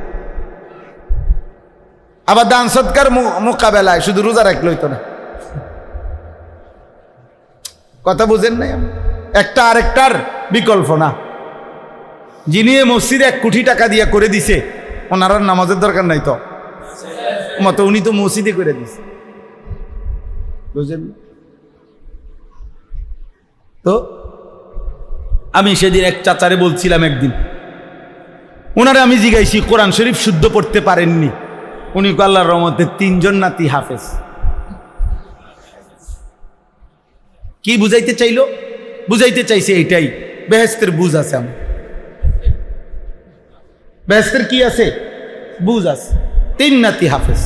আবার দান সৎকার মোকাবেলায় শুধু রোজা রাখলে হইতো না। কথা বুঝেন নাই? একটা আরেকটার বিকল্প না। যিনি মসজিদে 1 কোটি টাকা দিয়ে করে দিছে, ওনার নামাজের দরকার নাই তো মতো, উনি তো মসজিদে করে দিছে। বুঝলেন? তো আমি সেদিন এক চাচারে বলছিলাম, একদিন ওনারে আমি জিজ্ঞাসি কোরআন শরীফ শুদ্ধ পড়তে পারেননি? উনি আল্লাহর রহমতে 3 জন নাতি হাফেজ। কি বুঝাইতে চাইলো? বুঝাইতে চাইছে এইটাই, বেহেশতের বুঝ আছে। আমার বেহেশতের কি আছে? বুঝ আছে। 3 নাতি হাফেজ,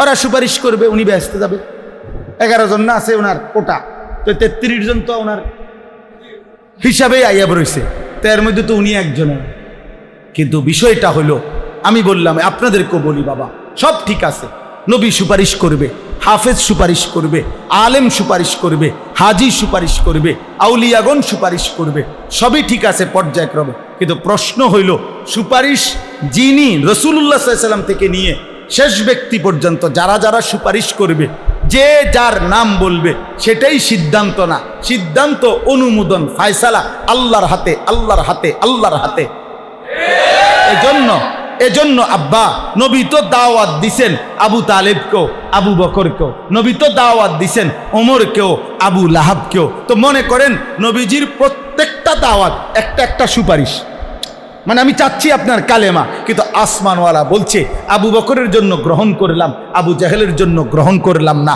ওরা সুপারিশ করবে, উনি বেহেশতে যাবে। 11 জন না আছে ওনার কোটা, তো 33 জন তো ওনার হিসাবেই আইয়া রয়েছে, তো এর মধ্যে তো উনি একজন। কিন্তু বিষয়টা হলো, আমি বললাম আপনাদেরকেও বলি, বাবা সব ঠিক আছে, নবী সুপারিশ করবে, হাফেজ সুপারিশ করবে, আলেম সুপারিশ করবে, হাজি সুপারিশ করবে, আউলিয়াগণ সুপারিশ করবে, সবই ঠিক আছে পর্যায়ক্রমে। কিন্তু প্রশ্ন হইল, সুপারিশ যিনি রাসূলুল্লাহ সাল্লাল্লাহু আলাইহি ওয়াসাল্লাম থেকে নিয়ে শেষ ব্যক্তি পর্যন্ত যারা যারা সুপারিশ করবে, যে যার নাম বলবে সেটাই সিদ্ধান্ত না। সিদ্ধান্ত, অনুমোদন, ফায়সালা আল্লাহর হাতে, আল্লাহর হাতে, আল্লাহর হাতে। এজন্য আব্বা নবী তো দাওয়াত দিছেন আবু তালেবকেও, আবু বকরকেও, নবী তো দাওয়াত দিছেন ওমরকেও, আবু লাহাবকেও। তো মনে করেন নবীজির প্রত্যেকটা দাওয়াত একটা একটা সুপারিশ। মানে আমি চাচ্ছি আপনার কালেমা, কিন্তু আসমানওয়ালা বলছে আবু বকরের জন্য গ্রহণ করলাম, আবু জাহেলের জন্য গ্রহণ করলাম না,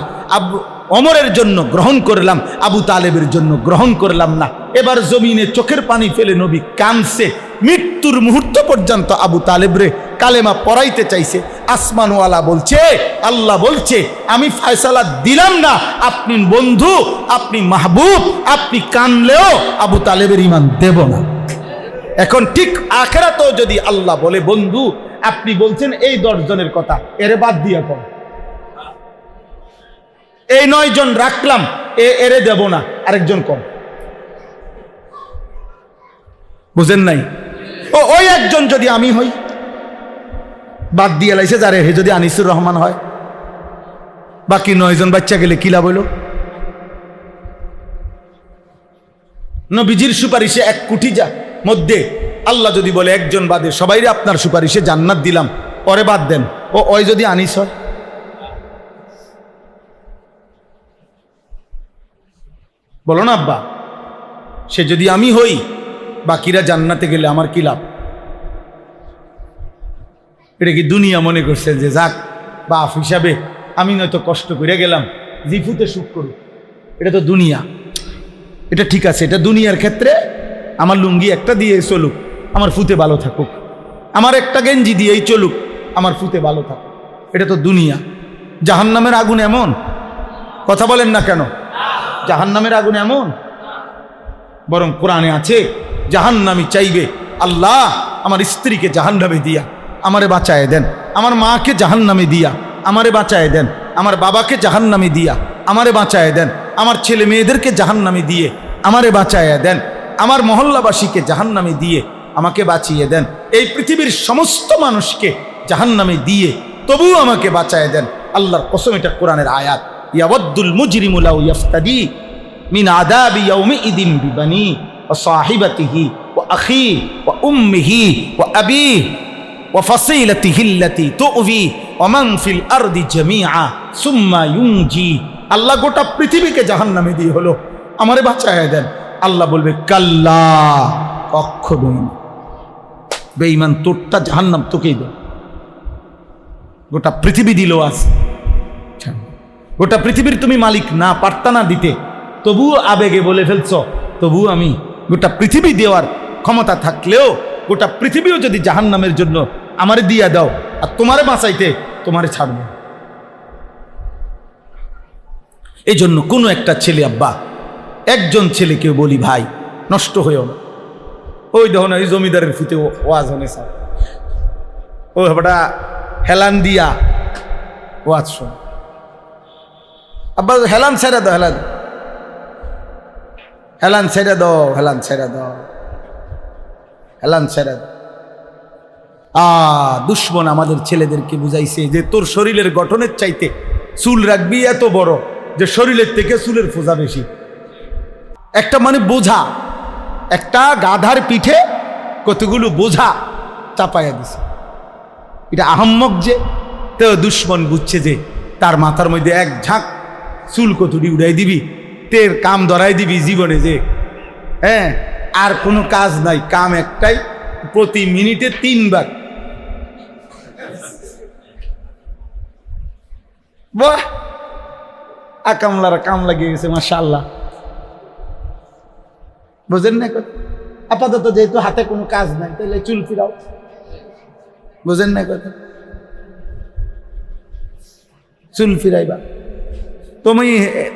ওমরের জন্য গ্রহণ করলাম, আবু তালেবের জন্য গ্রহণ করলাম না। এবার জমিনে চোখের পানি ফেলে নবী কাঁদছে, মৃত্যুর মুহূর্ত পর্যন্ত আবু তালেবরে কালেমা পড়াইতে চাইছে। আসমানওয়ালা বলছে, আল্লাহ বলছে, আমি ফয়সালা দিলাম না, আপনি বন্ধু, আপনি মাহবুব, আপনি কানলেও আবু তালেবের ঈমান দেব না। এখন ঠিক আখিরাতেও যদি আল্লাহ বলে, বন্ধু আপনি বলছেন এই 10 জনের কথা, এরে বাদ দিয়া কম, এই 9 জন রাখলাম, এরে দেব না, আরেকজন কম। বুঝেন নাই? ওই একজন যদি আমি হই, বাদ দিয়ে লাইছে যারে, হে যদি আনিসুর রহমান হয়, বাকি 9 জন বাচ্চা গেলে কি লাভ হইল? নবীজির সুপারিশে 1 কোটি মধ্যে আল্লাহ যদি বলে একজন বাদে সবাইরে আপনার সুপারিশে জান্নাত দিলাম, পরে বাদ দেন, ওই যদি আনিস হয়, বলো না আব্বা, সে যদি আমি হই, বাকিরা জান্নাতে গেলে আমার কি লাভ? এটা কি দুনিয়া মনে করছে যে যাক বাপ হিসাবে আমি নয়তো কষ্ট করে গেলাম, জিফুতে সুখ করুক? এটা তো দুনিয়া। এটা ঠিক আছে, এটা দুনিয়ার ক্ষেত্রে আমার লুঙ্গি একটা দিয়ে চলুক, আমার ফুতে ভালো থাকুক, আমার একটা গেঞ্জি দিয়েই চলুক, আমার ফুতে ভালো থাকুক, এটা তো দুনিয়া। জাহান্নামের আগুন এমন, কথা বলেন না কেন? জাহান্নামের আগুন এমন, বরং কোরআনে আছে জাহান্নামী চাইবে আল্লাহ আমার স্ত্রীকে জাহান্নামে দিয়া আমারে বাঁচায় দেন, আমার মাকে জাহান্নামে দিয়া আমারে বাঁচায় দেন, আমার বাবাকে জাহান্নামে দিয়া আমারে বাঁচায় দেন, আমার ছেলে মেয়েদেরকে জাহান্নামে দিয়ে আমারে বাঁচায় দেন, আমার মহল্লাবাসীকে জাহান্নামে দিয়ে আমাকে বাঁচিয়ে দেন, এই পৃথিবীর সমস্ত মানুষকে জাহান্নামে দিয়ে তবুও আমাকে বাঁচায় দেন। আল্লাহর কসম, এটা কোরআনের আয়াত। ইয়াওয়াদ্দুল মুজরিমু লাউ ইফতাদি মিন আযাবি ইয়াউমিইদিন বিবানি ওয়া সাহিবাতিহি ওয়া আখি ওয়া উম্মিহি ওয়া আবিহি ওয়া ফাসিলাতিহি আল্লাতী তু'বি ওয়া মান ফিল আরদি জামিআ সুম্মা ইউনজি। আল্লাহ গোটা পৃথিবীকে জাহান্নামে দিয়ে হলো আমারে বাঁচায় দেন। আল্লাহ বলবে কাল্লা, কখনোই না, বেঈমান তোরটা জাহান্নাম তোকেই দেন। গোটা পৃথিবী দিল আজ, গোটা পৃথিবীর তুমি মালিক না, পারতা না দিতে, তবুও আবেগে বলে ফেলছ তবুও আমি। গোটা পৃথিবী দেওয়ার ক্ষমতা থাকলেও গোটা পৃথিবীও যদি জাহান্নামের জন্য আমারে দিয়া দাও আর তোমারে বাঁচাইতে তোমারে ছাড়বে। এই জন্য কোনো একটা ছেলে, আব্বা একজন ছেলেকে বলি ভাই নষ্ট হয়েও না। ওই দেখো না, ওই জমিদারের ফুতে ওয়াজ হনে স্যার, ও ব্যাপারটা হেলান দিয়া ওয়াজ শোন। আব্বা হেলান ছেড়ে দাও, হেলান হেলান ছেড়ে দাও, হেলান ছেড়ে দাও, হেলান ছেড়ে দাও। দুশ্মন আমাদের ছেলেদেরকে বুঝাইছে যে তোর শরীরের গঠনের চাইতে চুল রাখবি এত বড় যে শরীরের থেকে চুলের ফোঁজা বেশি। একটা মানে বোঝা, একটা গাধার পিঠে কতগুলো বোঝা চাপাইয়া দিছে। এটা আহাম্মক যে, তো দুশ্মন বুঝছে যে তার মাথার মধ্যে এক ঝাঁক চুল কতটি উড়াই দিবি, তের কাম ধরাই দিবি জীবনে, যে হ্যাঁ আর কোনো কাজ নাই, কাম একটাই, প্রতি মিনিটে 3 বার। বাহ, আকামলারা কাম লাগিয়ে গেছে মাশাআল্লাহ। বুঝেন না? আপাতত যেহেতু হাতে কোনো কাজ নাই তাহলে চুল ফিরাও। বুঝেন না কথা? চুল ফিরাইবা তুমি,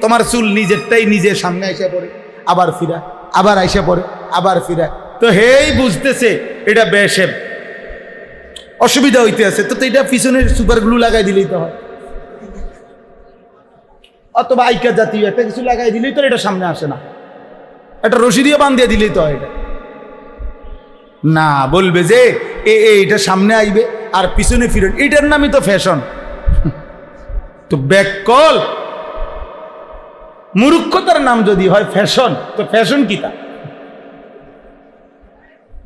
তোমার চুল নিজেরটাই নিজের সামনে আইসা পড়ে, আবার ফিরা, আবার আইসা পড়ে, আবার ফিরা। তো হেই বুঝতেছে এটা বেশেব, অসুবিধা হইতে আছে, তো এটা পিছনের সুপার গ্লু লাগাই দিলেই তো হয়, অথবা আইকা জাতীয় একটা কিছু লাগাই দিলেই তো এটা সামনে আসে না, একটা রশি দিয়ে বান্ধিয়ে দিলেই তো হয়। এটা না, বলবে যে এটা সামনে আইবে আর পিছনে ফিরেন, এটার নামই তো ফ্যাশন। তো ব্যাককল মূর্খতার নাম যদি হয় ফ্যাশন, তো ফ্যাশন কি তা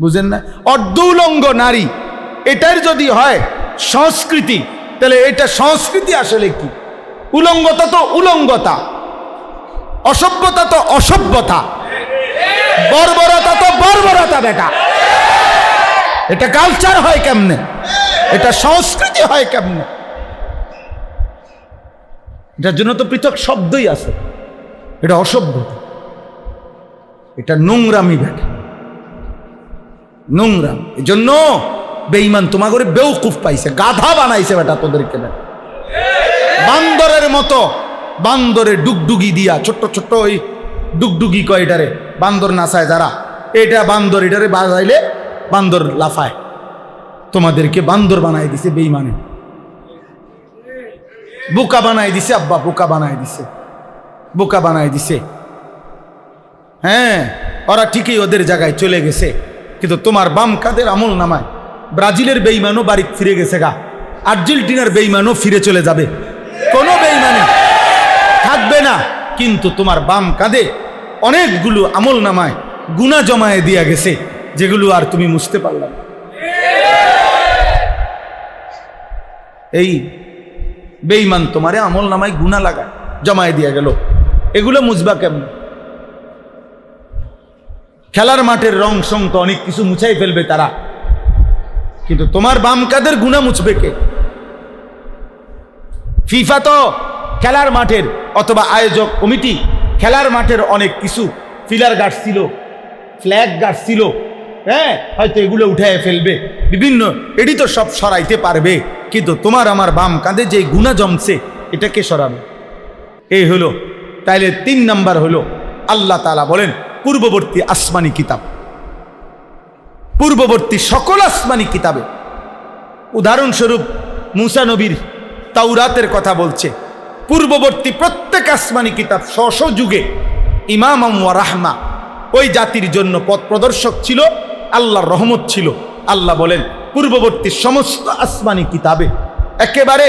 বুঝেন না? অর্ধ উলঙ্গ নারী এটার যদি হয় সংস্কৃতি, তাহলে এটা সংস্কৃতি আসলে কি? উলঙ্গতা তো উলঙ্গতা, অসভ্যতা তো অসভ্যতা, বর্বরতা তো বর্বরতা। বেটা, এটা কালচার হয় কেমনে? এটা সংস্কৃতি হয় কেমনে? এটার জন্য তো পৃথক শব্দই আছে। এটা অসভ্যতা, এটা নোংরামি। বেটা নোংরাম। এই জন্য বেঈমান তোমাগরে বেউকুফ পাইছে, গাধা বানাইছে বেটা তোদেরকে। বান্দরের মতো, বান্দরে ডুগডুগি দিয়া, ছোট্ট ছোট্ট ওই ডুগডুগি কয় এটারে, বান্দর নাচায় যারা, এটা বান্দর, এটারে বাজাইলে বান্দর লাফায়। তোমাদেরকে বান্দর বানাই দিছে বেঈমানে, বোকা বানাই দিছে আব্বা, বোকা বানাই দিছে, বোকা বানাই দিছে। হ্যাঁ, ওরা ঠিকই ওদের জায়গায় চলে গেছে, কিন্তু তোমার বাম কাদের আমল নামায় ব্রাজিলের বেঈমানও বাড়ি ফিরে গেছে গা, আর্জেন্টিনার বেঈমানও ফিরে চলে যাবে, কোনো বেঈমানি থাকবে না। কিন্তু তোমার বাম কাঁধে অনেকগুলো আমল নামায় গুনাহ জমায়ে দিয়া গেছে, যেগুলো আর তুমি মুছতে পারলাম। এই বেঈমান তোমারে আমল নামায় গুনাহ লাগায় জমায়ে দিয়া গেল, এগুলো মুছবা কেমন? খেলার মাঠের রং সং তো অনেক কিছু মুছাই ফেলবে তারা, কিন্তু তোমার বাম কাঁধের গুনাহ মুছবে কে? ফিফা তো খেলার মাঠের অথবা আয়োজক কমিটি খেলার মাঠের অনেক কিছু ফিলার গাড়ছিল, ফ্ল্যাগ গাড়ছিল, হ্যাঁ হয়তো এগুলো উঠায় ফেলবে বিভিন্ন, এটি তো সব সরাইতে পারবে, কিন্তু তোমার আমার বাম কাঁধে যে গুনাহ জমছে এটাকে সরাবে? এই হলো। তাইলে 3 নাম্বার হলো আল্লাহ তাআলা বলেন পূর্ববর্তী আসমানি কিতাব, পূর্ববর্তী সকল আসমানি কিতাবে, উদাহরণস্বরূপ মুসা নবীর তাওরাতের কথা বলছে, পূর্ববর্তী প্রত্যেক আসমানি কিতাব স্ব যুগে ইমাম ওয়া রাহমা, ওই জাতির জন্য পথ প্রদর্শক ছিল, আল্লাহর রহমত ছিল। আল্লাহ বলেন পূর্ববর্তী সমস্ত আসমানি কিতাবে একেবারে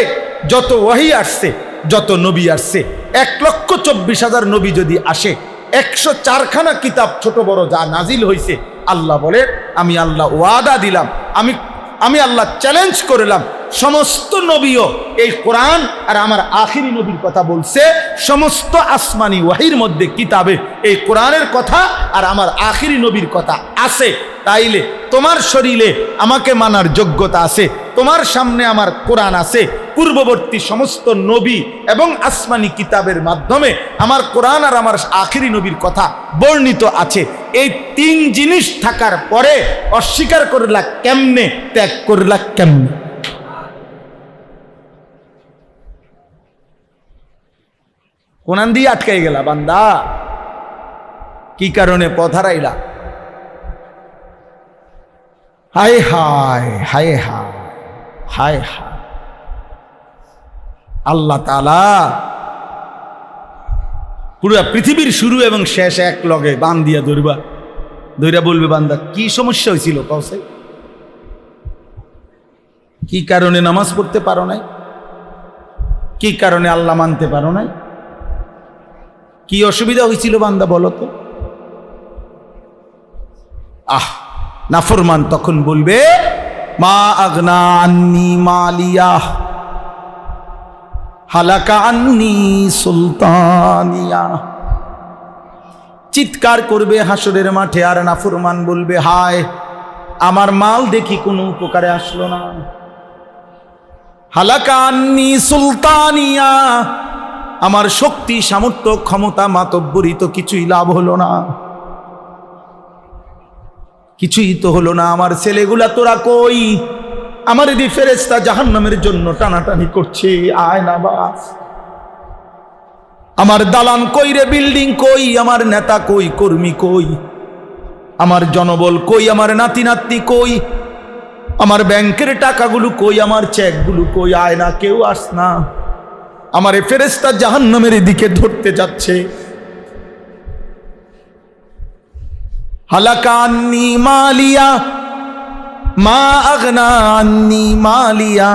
যত ওয়াহি আসছে, যত নবী আসছে, 1,24,000 নবী যদি আসে, 104খানা কিতাব ছোট বড় যা নাজিল হয়েছে, আল্লাহ বলে আমি আল্লাহ ওয়াদা দিলাম, আমি আল্লাহ চ্যালেঞ্জ করলাম, সমস্ত নবীও এই কোরআন আর আমার আখিরি নবীর কথা বলছে, সমস্ত আসমানি ওয়াহির মধ্যে কিতাবে এই কোরআনের কথা আর আমার আখিরি নবীর কথা আছে। তাইলে তোমার শরীরে আমাকে মানার যোগ্যতা আছে, তোমার সামনে আমার কোরআন আছে, পূর্ববর্তী সমস্ত নবী এবং আসমানি কিতাবের মাধ্যমে আমার কোরআন আর আমার আখিরি নবীর কথা বর্ণিত আছে। এই 3 জিনিস থাকার পরে অস্বীকার করলা কেমনে, ত্যাগ করলা কেমনে? কোরআন দিয়ে আটকাই গেলা বান্দা, কি কারণে পথ হারাইলা? হায় হায় হায় হায় হায় হায়। আল্লাহ তাআলা পুরো পৃথিবীর শুরু এবং শেষ এক লগে বান দিয়া ধরবা, ধইরা বলবে বান্দা কি সমস্যা হয়েছিল কওছে, কি কারণে নামাজ পড়তে পারো নাই, কি কারণে আল্লাহ মানতে পারো নাই, কি অসুবিধা হয়েছিল বান্দা বলো তো? নাফরমান তখন বলবে মা আগনা আন্নি মালিয়া হালাকা আন্নি সুলতানিয়া। চিৎকার করবে হাসরের মাঠে, আর নাফরমান বলবে হায় আমার মাল দেখি কোনো উপকারে আসলো না। হালাকা আন্নি সুলতানিয়া, আমার শক্তি সামর্থ্য ক্ষমতা মাতব্বরি তো কিছুই লাভ হলো না, কিছুই তো হলো না। আমার ছেলেগুলা তোরা কই? আমার এদি ফেরেশতা জাহান্নামের জন্য টানাটানি করছে, আয় না বাস। আমার দালান কই রে, বিল্ডিং কই, আমার নেতা কই, কর্মী কই, আমার জনবল কই, আমার নাতি নাতনি কই, আমার ব্যাংকের টাকাগুলো কই, আমার চেকগুলো কই, আয় না, কেউ আস না। আমার ফেরেশতা জাহান্নামের দিকে ধরতে যাচ্ছে। হালাকা আন্নি মালিয়া মা আগনা আন্নি মালিয়া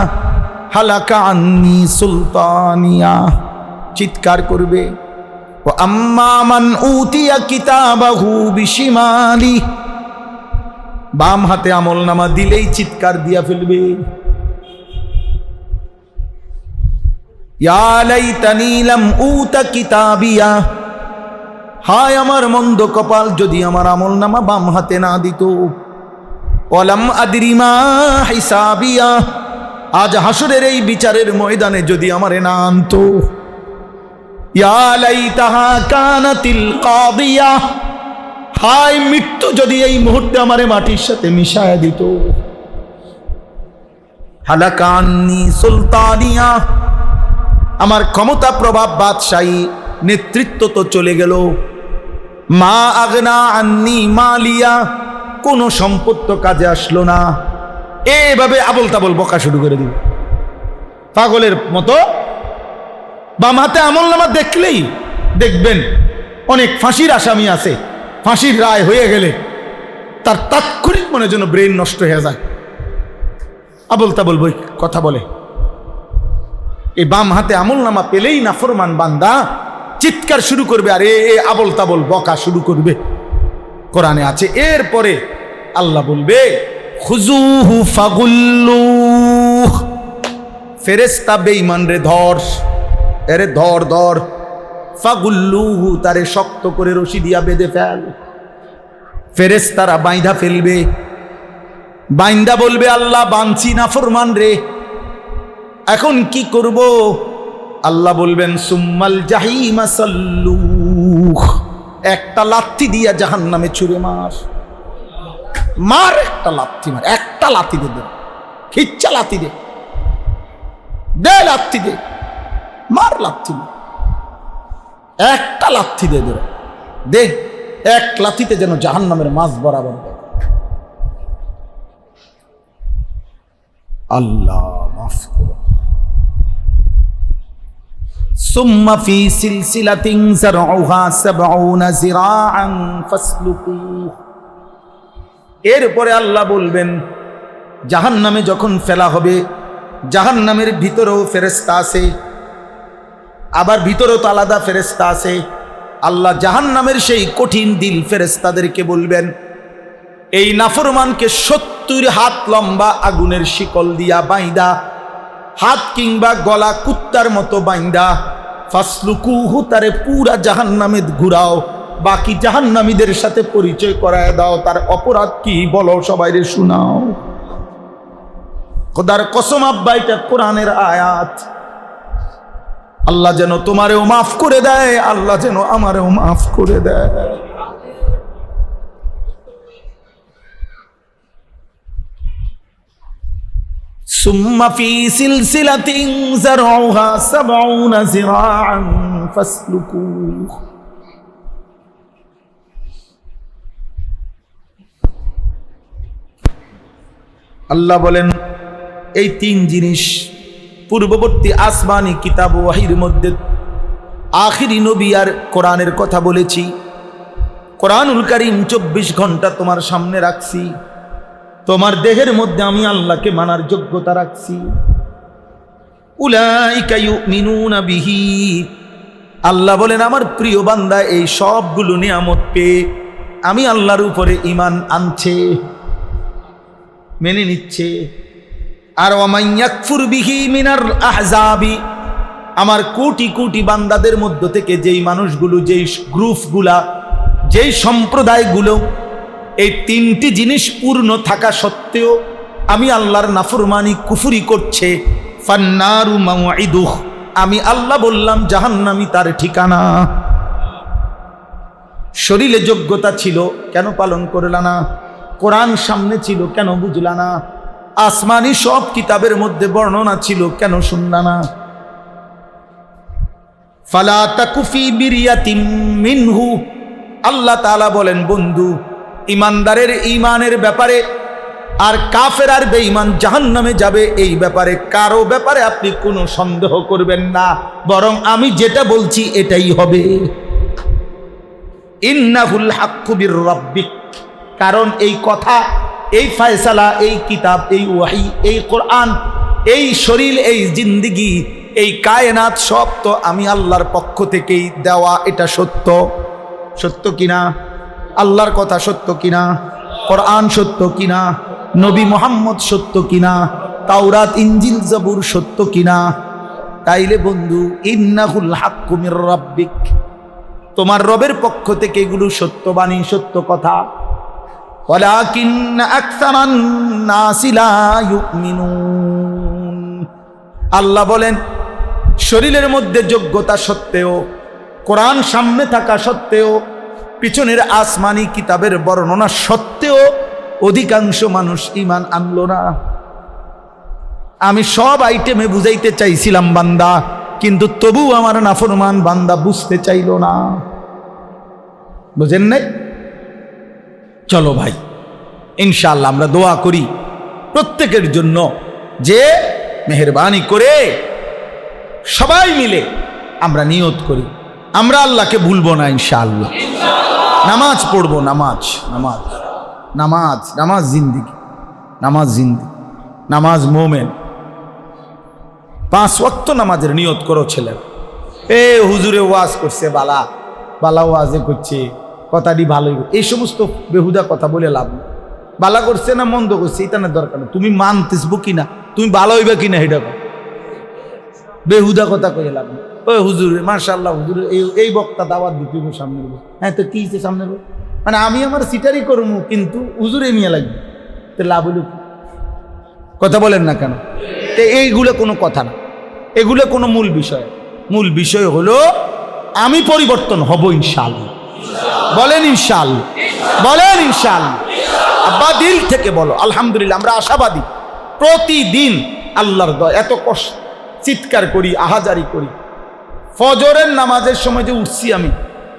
হালাকা আন্নি সুলতানিয়া। চিৎকার করবে ও আম্মা মান উতিয়া কিতাবাহু বিশিমালি, বাম হাতে আমলনামা দিলেই চিৎকার দিয়া ফেলবে ইয়া লাইতানি লাম উতা কিতাবিয়া, হায় আমার মন্দ কপাল যদি আমার আমলনামা বাম হাতে না দিত। ওয়ালাম আদরি মা হিসাবিয়া, আজ হাসরের এই বিচারের ময়দানে যদি আমারে না আনতো। ইয়া লাইতাহা কানাতিল কাদিয়া, হায় মৃত্যু যদি এই মুহূর্তে আমারে মাটির সাথে মিশায়া দিত। হালাকা আন্নি সুলতানিয়া, আমার ক্ষমতা প্রভাব বাদশাহী নেতৃত্ব তো চলে গেল। মা আগনা আন্নি মালিয়া, কোনো সম্পদ তো কাজে আসলো না। এভাবে আবল তাবল বকা শুরু করে দিল পাগলের মতো। বাম হাতে আমলনামা দেখলেই দেখবেন অনেক ফাঁসির আসামি আছে, ফাঁসির রায় হয়ে গেলে তার তাৎক্ষণিক মনে যেন ব্রেন নষ্ট হয়ে যায়, আবল তাবল বই কথা বলে। এই বাম হাতে আমলনামা পেলেই নাফরমান বান্দা চিৎকার শুরু করবে আর এ আবল তাবল বকা শুরু করবে। কোরআনে আছে এরপরে আল্লাহ বলবে খুজুহু ফাগুল্লুহ, ফেরেশতা বেঈমান রে ধর, এরে ধর ধর, ফাগুল্লুহু তারে শক্ত করে রশি দিয়া বেঁধে ফেল। ফেরেশতারা বাইন্ধা ফেলবে, বাইন্দা বলবে আল্লাহ বানছি নাফরমান রে, এখন কি করব? আল্লাহ বলবেন সুম্মাল জাহিমা সাল্লুহ, একটা লাথি দিয়া জাহান্নামে ছুঁড়ে মার, মার একটা লাথি মার, একটা লাথি দে, খিচ্চা লাথি দে, দে লাথি দে, মার লাথি মার, একটা লাথি দে, দে এক লাথিতে যেন জাহান্নামের মাঝ বরাবর। আল্লাহ মাফ করো। সুম্মা ফি সিলসিলাতিন যারউহা ৭০ যিরাআন ফাসলুকু, এরপরে আল্লাহ বলবেন জাহান্নামে যখন ফেলা হবে, জাহান্নামের ভিতরেও ফেরেশতা আছে, আবার ভিতরেও তো আলাদা ফেরেশতা আছে। আল্লাহ জাহান্নামের সেই কঠিন দিল ফেরেশতাদেরকে বলবেন এই নাফরমানকে ৭০ হাত লম্বা আগুনের শিকল দিয়া বাইন্দা, হাত কিংবা গলা কুত্তার মতো বাইন্দা, ফাসলুকুহু, তারে পুরা জাহান্নামে ঘুরাও, বাকি জাহান্নামীদের সাথে পরিচয় করায় দাও, তার অপরাধ কি বলো সবাইরে শোনাও। খোদার কসম আব্বা, এটা কোরআনের আয়াত। আল্লাহ যেন তোমারেও মাফ করে দেয়, আল্লাহ যেন আমারেও মাফ করে দেয়। সুম্মা ফি সিলসিলাতিন যারউহা ৭০ যিরাআন ফাসলুকু, আল্লাহ বলেন এই ৩ জিনিস পূর্ববর্তী আসমানি কিতাব ওয়াহির মধ্যে আখিরি নবী আর কোরআনের কথা বলেছি। কোরআনুল কারীম ২৪ ঘন্টা তোমার সামনে রাখছি, তোমার দেহের মধ্যে আমি আল্লাহকে মানার যোগ্যতা রাখছি। উলাইকা ইউমিনুনা বিহি, আল্লাহ বলেন আমার প্রিয় বান্দা এই সবগুলো নিয়ামত পেয়ে আমি আল্লাহর উপরে ঈমান আনছে, মেনে নিচ্ছে। আর ওয়ামান ইয়াকফুর বিহি মিনাল আহজাবি, আমার কোটি কোটি বান্দাদের মধ্য থেকে যেই মানুষগুলো, যেই গ্রুপগুলা, যেই সম্প্রদায়গুলো এই ৩টি জিনিস পূর্ণ থাকা সত্ত্বেও আমি আল্লাহর নাফরমানি কুফরি করছে, ফান্নারু মাওঈদুহ, আমি আল্লাহ বললাম জাহান্নামী তার ঠিকানা। শরীরে যোগ্যতা ছিল, কেন পালন করলা না? কোরআন সামনে ছিল, কেন বুঝলা না? আসমানি সব কিতাবের মধ্যে বর্ণনা ছিল, কেন শুনলা না? ফালা তাকু ফি বিরিয়াতিম মিনহু, আল্লাহ তাআলা বলেন বন্ধু ইমানদারের ঈমানের ব্যাপারে আর কাফের আর বেঈমান জাহান্নামে যাবে এই ব্যাপারে কারো ব্যাপারে আপনি কোনো সন্দেহ করবেন না, বরং আমি যেটা বলছি এটাই হবে। ইন্নাহুল হাক্কু বির রাব্বিক, কারণ এই কথা, এই ফয়সালা, এই কিতাব, এই ওয়াহি, এই কোরআন, এই শরীর, এই জিন্দেগি, এই কায়নাত সব তো আমি আল্লাহর পক্ষ থেকেই দেওয়া। এটা সত্য, সত্য কিনা? আল্লাহর কথা সত্য কিনা? কোরআন সত্য কিনা? নবী মুহাম্মদ সত্য কিনা? তাওরাত ইনজিল জাবুর সত্য কিনা? তাইলে বন্ধু ইন্নাহুল হাক্কু মির রাব্বিক, তোমার রবের পক্ষ থেকে এগুলো সত্যবাণী, সত্য কথা। ওয়ালাকিন্না আকসারান নাসি লা ইউমিনুন, আল্লাহ বলেন শরীরের মধ্যে যোগ্যতা সত্ত্বেও, কোরআন সামনে থাকা সত্ত্বেও, পিছনের আসমানি কিতাবের বর্ণনা সত্ত্বেও অধিকাংশ মানুষ ঈমান আনলো না। আমি সব আইটেমে বুঝাইতে চাইছিলাম বান্দা, কিন্তু তবু আমার নাফরমান বান্দা বুঝতে চাইল না। বুঝেন নাই? চলো ভাই ইনশাআল্লাহ আমরা দোয়া করি প্রত্যেকের জন্য, যে মেহেরবানি করে সবাই মিলে আমরা নিয়ত করি আমরা আল্লাহকে ভুলবো না ইনশাআল্লাহ। নামাজ পড়বো, নামাজ নামাজ নামাজ নামাজ জিন্দিগি, নামাজ জিন্দিগি, নামাজ মোমেন। 5 ওয়াক্ত নামাজের নিয়ত করো ছেলে। হুজুরে ওয়াজ করছে, বালা বালা ওয়াজে করছে, কথাটি ভালোই, এই সমস্ত বেহুদা কথা বলে লাভ নেই। বালা করছে না মন্দ করছে এটা না দরকার নেই, তুমি মানতেছবো কিনা, তুমি ভালো হইবে কিনা এটা বেহুদা কথা কয়ে লাভ নেই। ওই হুজুর মাশাআল্লাহ, হুজুর এই বক্তা দাওয়াত দিতে সামনে, হ্যাঁ তো কি সামনে মানে আমি আমার সিটারি করবো কিন্তু হুজুরে মিয়া লাগবে, তো লাভ হলো কি? কথা বলেন না কেন? তো এইগুলো কোনো কথা না, এগুলো কোনো মূল বিষয়। মূল বিষয় হলো আমি পরিবর্তন হব ইনশাআল্লাহ। বলেন ইনশাআল্লাহ, বলেন ইনশাআল্লাহ। আব্বা দিল থেকে বলো আলহামদুলিল্লাহ। আমরা আশাবাদী। প্রতিদিন আল্লাহর দয়া, এত কষ্ট চিৎকার করি, আহাজারি করি। ফজরের নামাজের সময় যে উঠছি আমি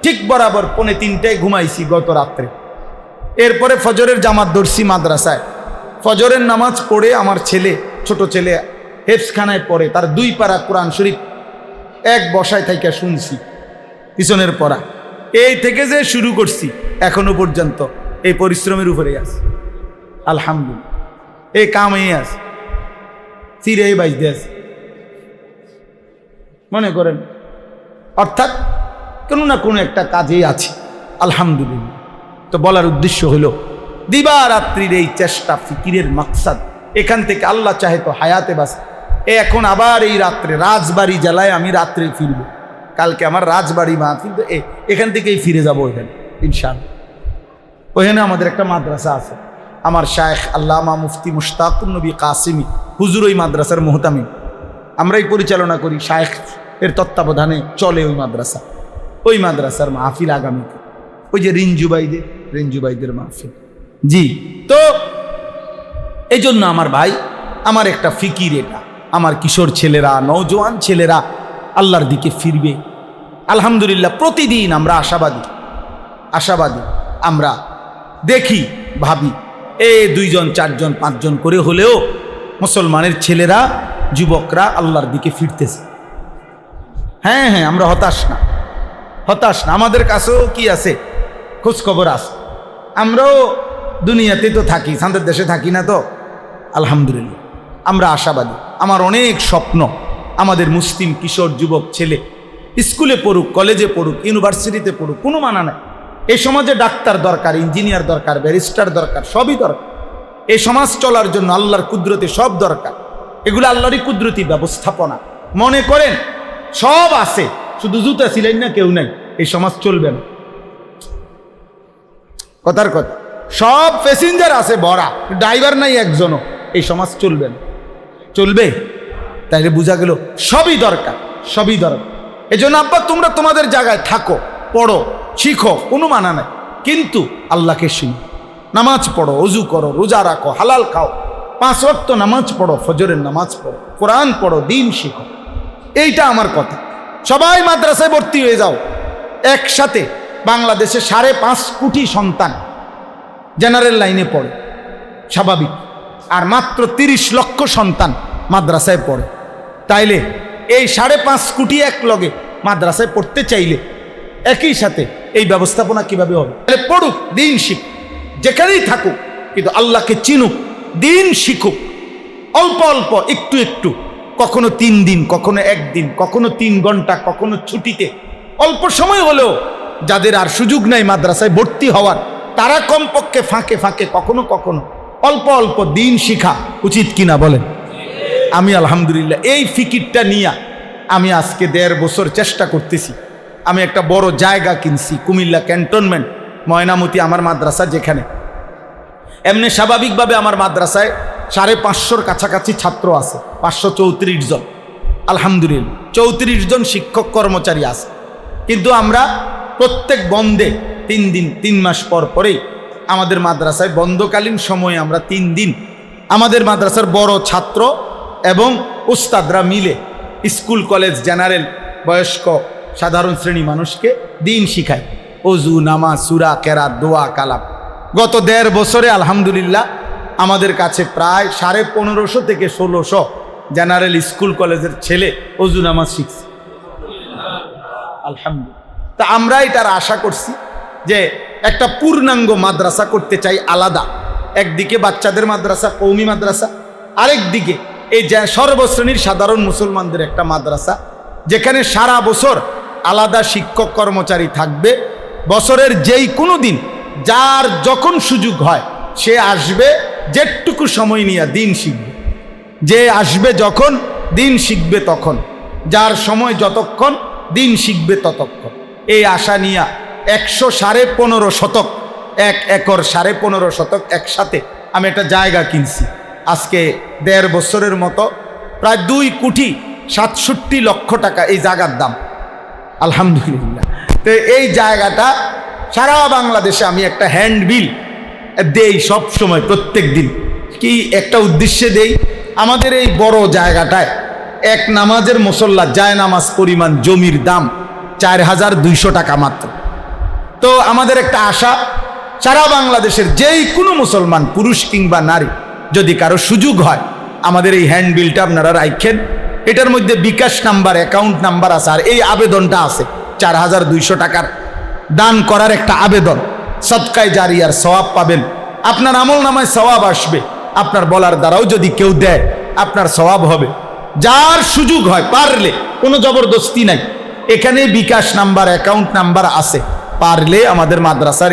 ঠিক বরাবর 2:45 ঘুমাইছি গত রাত্রে। এরপরে ফজরের জামাত ধরছি মাদ্রাসায়। ফজরের নামাজ পড়ে আমার ছেলে, ছোট ছেলে হেফজখানায় পড়ে, তার 2 পারা কোরআন শরীফ এক বসায় থেকে শুনছি পিছনের পড়া। এই থেকে যে শুরু করছি এখনো পর্যন্ত এই পরিশ্রমের উপরে আছে আলহামদুলিল্লাহ। এই কামেই আছে, চিরেই বাইজতে আছে মনে করেন, অর্থাৎ কোনো না কোনো একটা কাজেই আছে আলহামদুলিল্লাহ। তো বলার উদ্দেশ্য হলো দিবারাত্রির এই চেষ্টা, ফিকিরের মাকসাদ, এখান থেকে আল্লাহ চাহে তো হায়াতে বাস। এখন আবার এই রাত্রে রাজবাড়ি জেলায় আমি রাত্রে ফিরব। কালকে আমার রাজবাড়ি মা, কিন্তু এখান থেকেই ফিরে যাবো ওখানে ইনশাআল্লাহ। ওখানে আমাদের একটা মাদ্রাসা আছে, আমার শায়েখ আল্লামা মুফতি মুশতাকুর নবী কাসিমি হুজুর ওই মাদ্রাসার মুহতামিম, আমরাই পরিচালনা করি। শায়েখ এর তত্ত্বাবধানে চলে ওই মাদ্রাসা। ওই মাদ্রাসার মাহফিল আগামীতে, ওই যে রিঞ্জুবাইদের মাহফিল। জি, তো এই জন্য আমার ভাই, আমার একটা ফিকির এটা, আমার কিশোর ছেলেরা, নওজোয়ান ছেলেরা আল্লাহর দিকে ফিরবে আলহামদুলিল্লাহ। প্রতিদিন আমরা আশাবাদী। আমরা দেখি, ভাবি, 2 জন 4 জন 5 জন করে হলেও মুসলমানের ছেলেরা, যুবকরা আল্লাহর দিকে ফিরতেছে। হ্যাঁ, আমরা হতাশ না। আমাদের কাছেও কি আছে, খোঁজখবর আছে। আমরাও দুনিয়াতে তো থাকি, সান্দের দেশে থাকি না তো আলহামদুলিল্লাহ। আমরা আশাবাদী। আমার অনেক স্বপ্ন আমাদের মুসলিম কিশোর যুবক ছেলে স্কুলে পড়ুক, কলেজে পড়ুক, ইউনিভার্সিটিতে পড়ুক, কোনো মানা নাই। এই সমাজে ডাক্তার দরকার, ইঞ্জিনিয়ার দরকার, ব্যারিস্টার দরকার, সবই দরকার। এই সমাজ চলার জন্য আল্লাহর কুদরতি সব দরকার। এগুলো আল্লাহরই কুদরতি ব্যবস্থাপনা। মনে করেন সব আছে, শুধু জুতা ছিলেন না কেউ নাই, এই সমাজ চলবে না। কথার কথা, সব প্যাসেঞ্জার আছে ভরা, ড্রাইভার নাই একজনও, এই সমাজ চলবে না। চলবে? তাইলে বোঝা গেল সবই দরকার। এজন্য আব্বা তোমরা তোমাদের জায়গায় থাকো, পড়ো, শিখো, কোনো মানা নাই, কিন্তু আল্লাহকে চিনো। নামাজ পড়ো, ওযু করো, রোজা রাখো, হালাল খাও, 5 ওয়াক্ত নামাজ পড়ো, ফজরের নামাজ পড়ো, কোরআন পড়ো, দিন শিখো। এইটা আমার কথা। সবাই মাদ্রাসায় ভর্তি হয়ে যাও একসাথে। বাংলাদেশে 5.5 কোটি সন্তান জেনারেল লাইনে পড়ে, স্বাভাবিক। আর মাত্র 30 লক্ষ সন্তান মাদ্রাসায় পড়ে। তাইলে এই 5.5 কোটি এক লগে মাদ্রাসায় পড়তে চাইলে একই সাথে এই ব্যবস্থাপনা কিভাবে হবে? তাহলে পড়ুক, দিন শিখ, যেখানেই থাকুক, কিন্তু আল্লাহকে চিনুক, দিন শিখুক, অল্প অল্প, একটু একটু, কখনো 3 দিন, কখনো 1 দিন, কখনো 3 ঘন্টা, কখনো ছুটিতে, অল্প সময় হলেও। যাদের আর সুযোগ নাই মাদ্রাসায় ভর্তি হওয়ার, তারা কমপক্ষে ফাঁকে ফাঁকে কখনো কখনো অল্প অল্প দিন শিখা উচিত কিনা বলেন? আমি আলহামদুলিল্লাহ এই ফিকিরটা নিয়ে আমি আজকে 1.5 বছর চেষ্টা করতেছি। আমি একটা বড় জায়গা কিনছি, কুমিল্লা ক্যান্টনমেন্ট, ময়নামতি আমার মাদ্রাসা, যেখানে এমনি স্বাভাবিকভাবে আমার মাদ্রাসায় 550-র কাছাকাছি ছাত্র আছে, 534 জন আলহামদুলিল্লাহ, 34 জন শিক্ষক কর্মচারী আছে। কিন্তু আমরা প্রত্যেক বন্ধে 3 দিন, 3 মাস পর পরেই আমাদের মাদ্রাসায় বন্ধকালীন সময়ে আমরা 3 দিন আমাদের মাদ্রাসার বড় ছাত্র এবং উস্তাদরা মিলে স্কুল, কলেজ, জেনারেল, বয়স্ক, সাধারণ শ্রেণী মানুষকে দিন শিখায়। ওযু, নামাজ, সূরা, কেরাত, দোয়া, কালাম। গত 1.5 বছরে আলহামদুলিল্লাহ আমাদের কাছে প্রায় 1550 থেকে 1600 জেনারেল স্কুল কলেজের ছেলে ওযু, নামাজ শিখছে আলহামদুলিল্লাহ। তা আমরা এটার আশা করছি যে একটা পূর্ণাঙ্গ মাদ্রাসা করতে চাই আলাদা। একদিকে বাচ্চাদের মাদ্রাসা, কওমি মাদ্রাসা, আরেক দিকে এই সর্বশ্রেণীর সাধারণ মুসলমানদের একটা মাদ্রাসা, যেখানে সারা বছর আলাদা শিক্ষক কর্মচারী থাকবে। বছরের যেই কোনো দিন যার যখন সুযোগ হয় সে আসবে, যেটুকু সময় নিয়ে দিন শিখবে। যে আসবে যখন দিন শিখবে তখন, যার সময় যতক্ষণ দিন শিখবে ততক্ষণ। এই আশা নিয়ে 115 শতক 1 একর 15.5 শতক একসাথে আমি একটা জায়গা কিনছি। আজকে 1.5 বছরের মতো প্রায় 2,67,00,000 টাকা এই জায়গার দাম, আলহামদুলিল্লাহ। তো এই জায়গাটা সারা বাংলাদেশে আমি একটা হ্যান্ডবিল দেই সব সময়, প্রত্যেক দিন। কি একটা উদ্দেশ্যে দেই, আমাদের এই বড় জায়গাটায় এক নামাজের মুসল্লা জায় নামাজ পরিমাণ জমির দাম 4,200 টাকা মাত্র। তো আমাদের একটা আশা, সারা বাংলাদেশের যেই কোনো মুসলমান পুরুষ কিংবা নারী যদি কারো সুযোগ হয়, আমাদের এই হ্যান্ডবিলটা আপনারা রাখেন। এটার মধ্যে বিকাশ নাম্বার, অ্যাকাউন্ট নাম্বার আছে, আর এই আবেদনটা আছে 4,200 টাকার দান করার একটা আবেদন। সদকায়ে জারিয়ার সওয়াব পাবেন, আপনার আমল নামায় সওয়াব আসবে। আপনার বলার দ্বারাও যদি কেউ দেয়, আপনার সওয়াব হবে। যার সুযোগ হয়, পারলে, কোনো জবরদস্তি নাই, এখানে বিকাশ নাম্বার, অ্যাকাউন্ট নাম্বার আছে, পারলে আমাদের মাদ্রাসার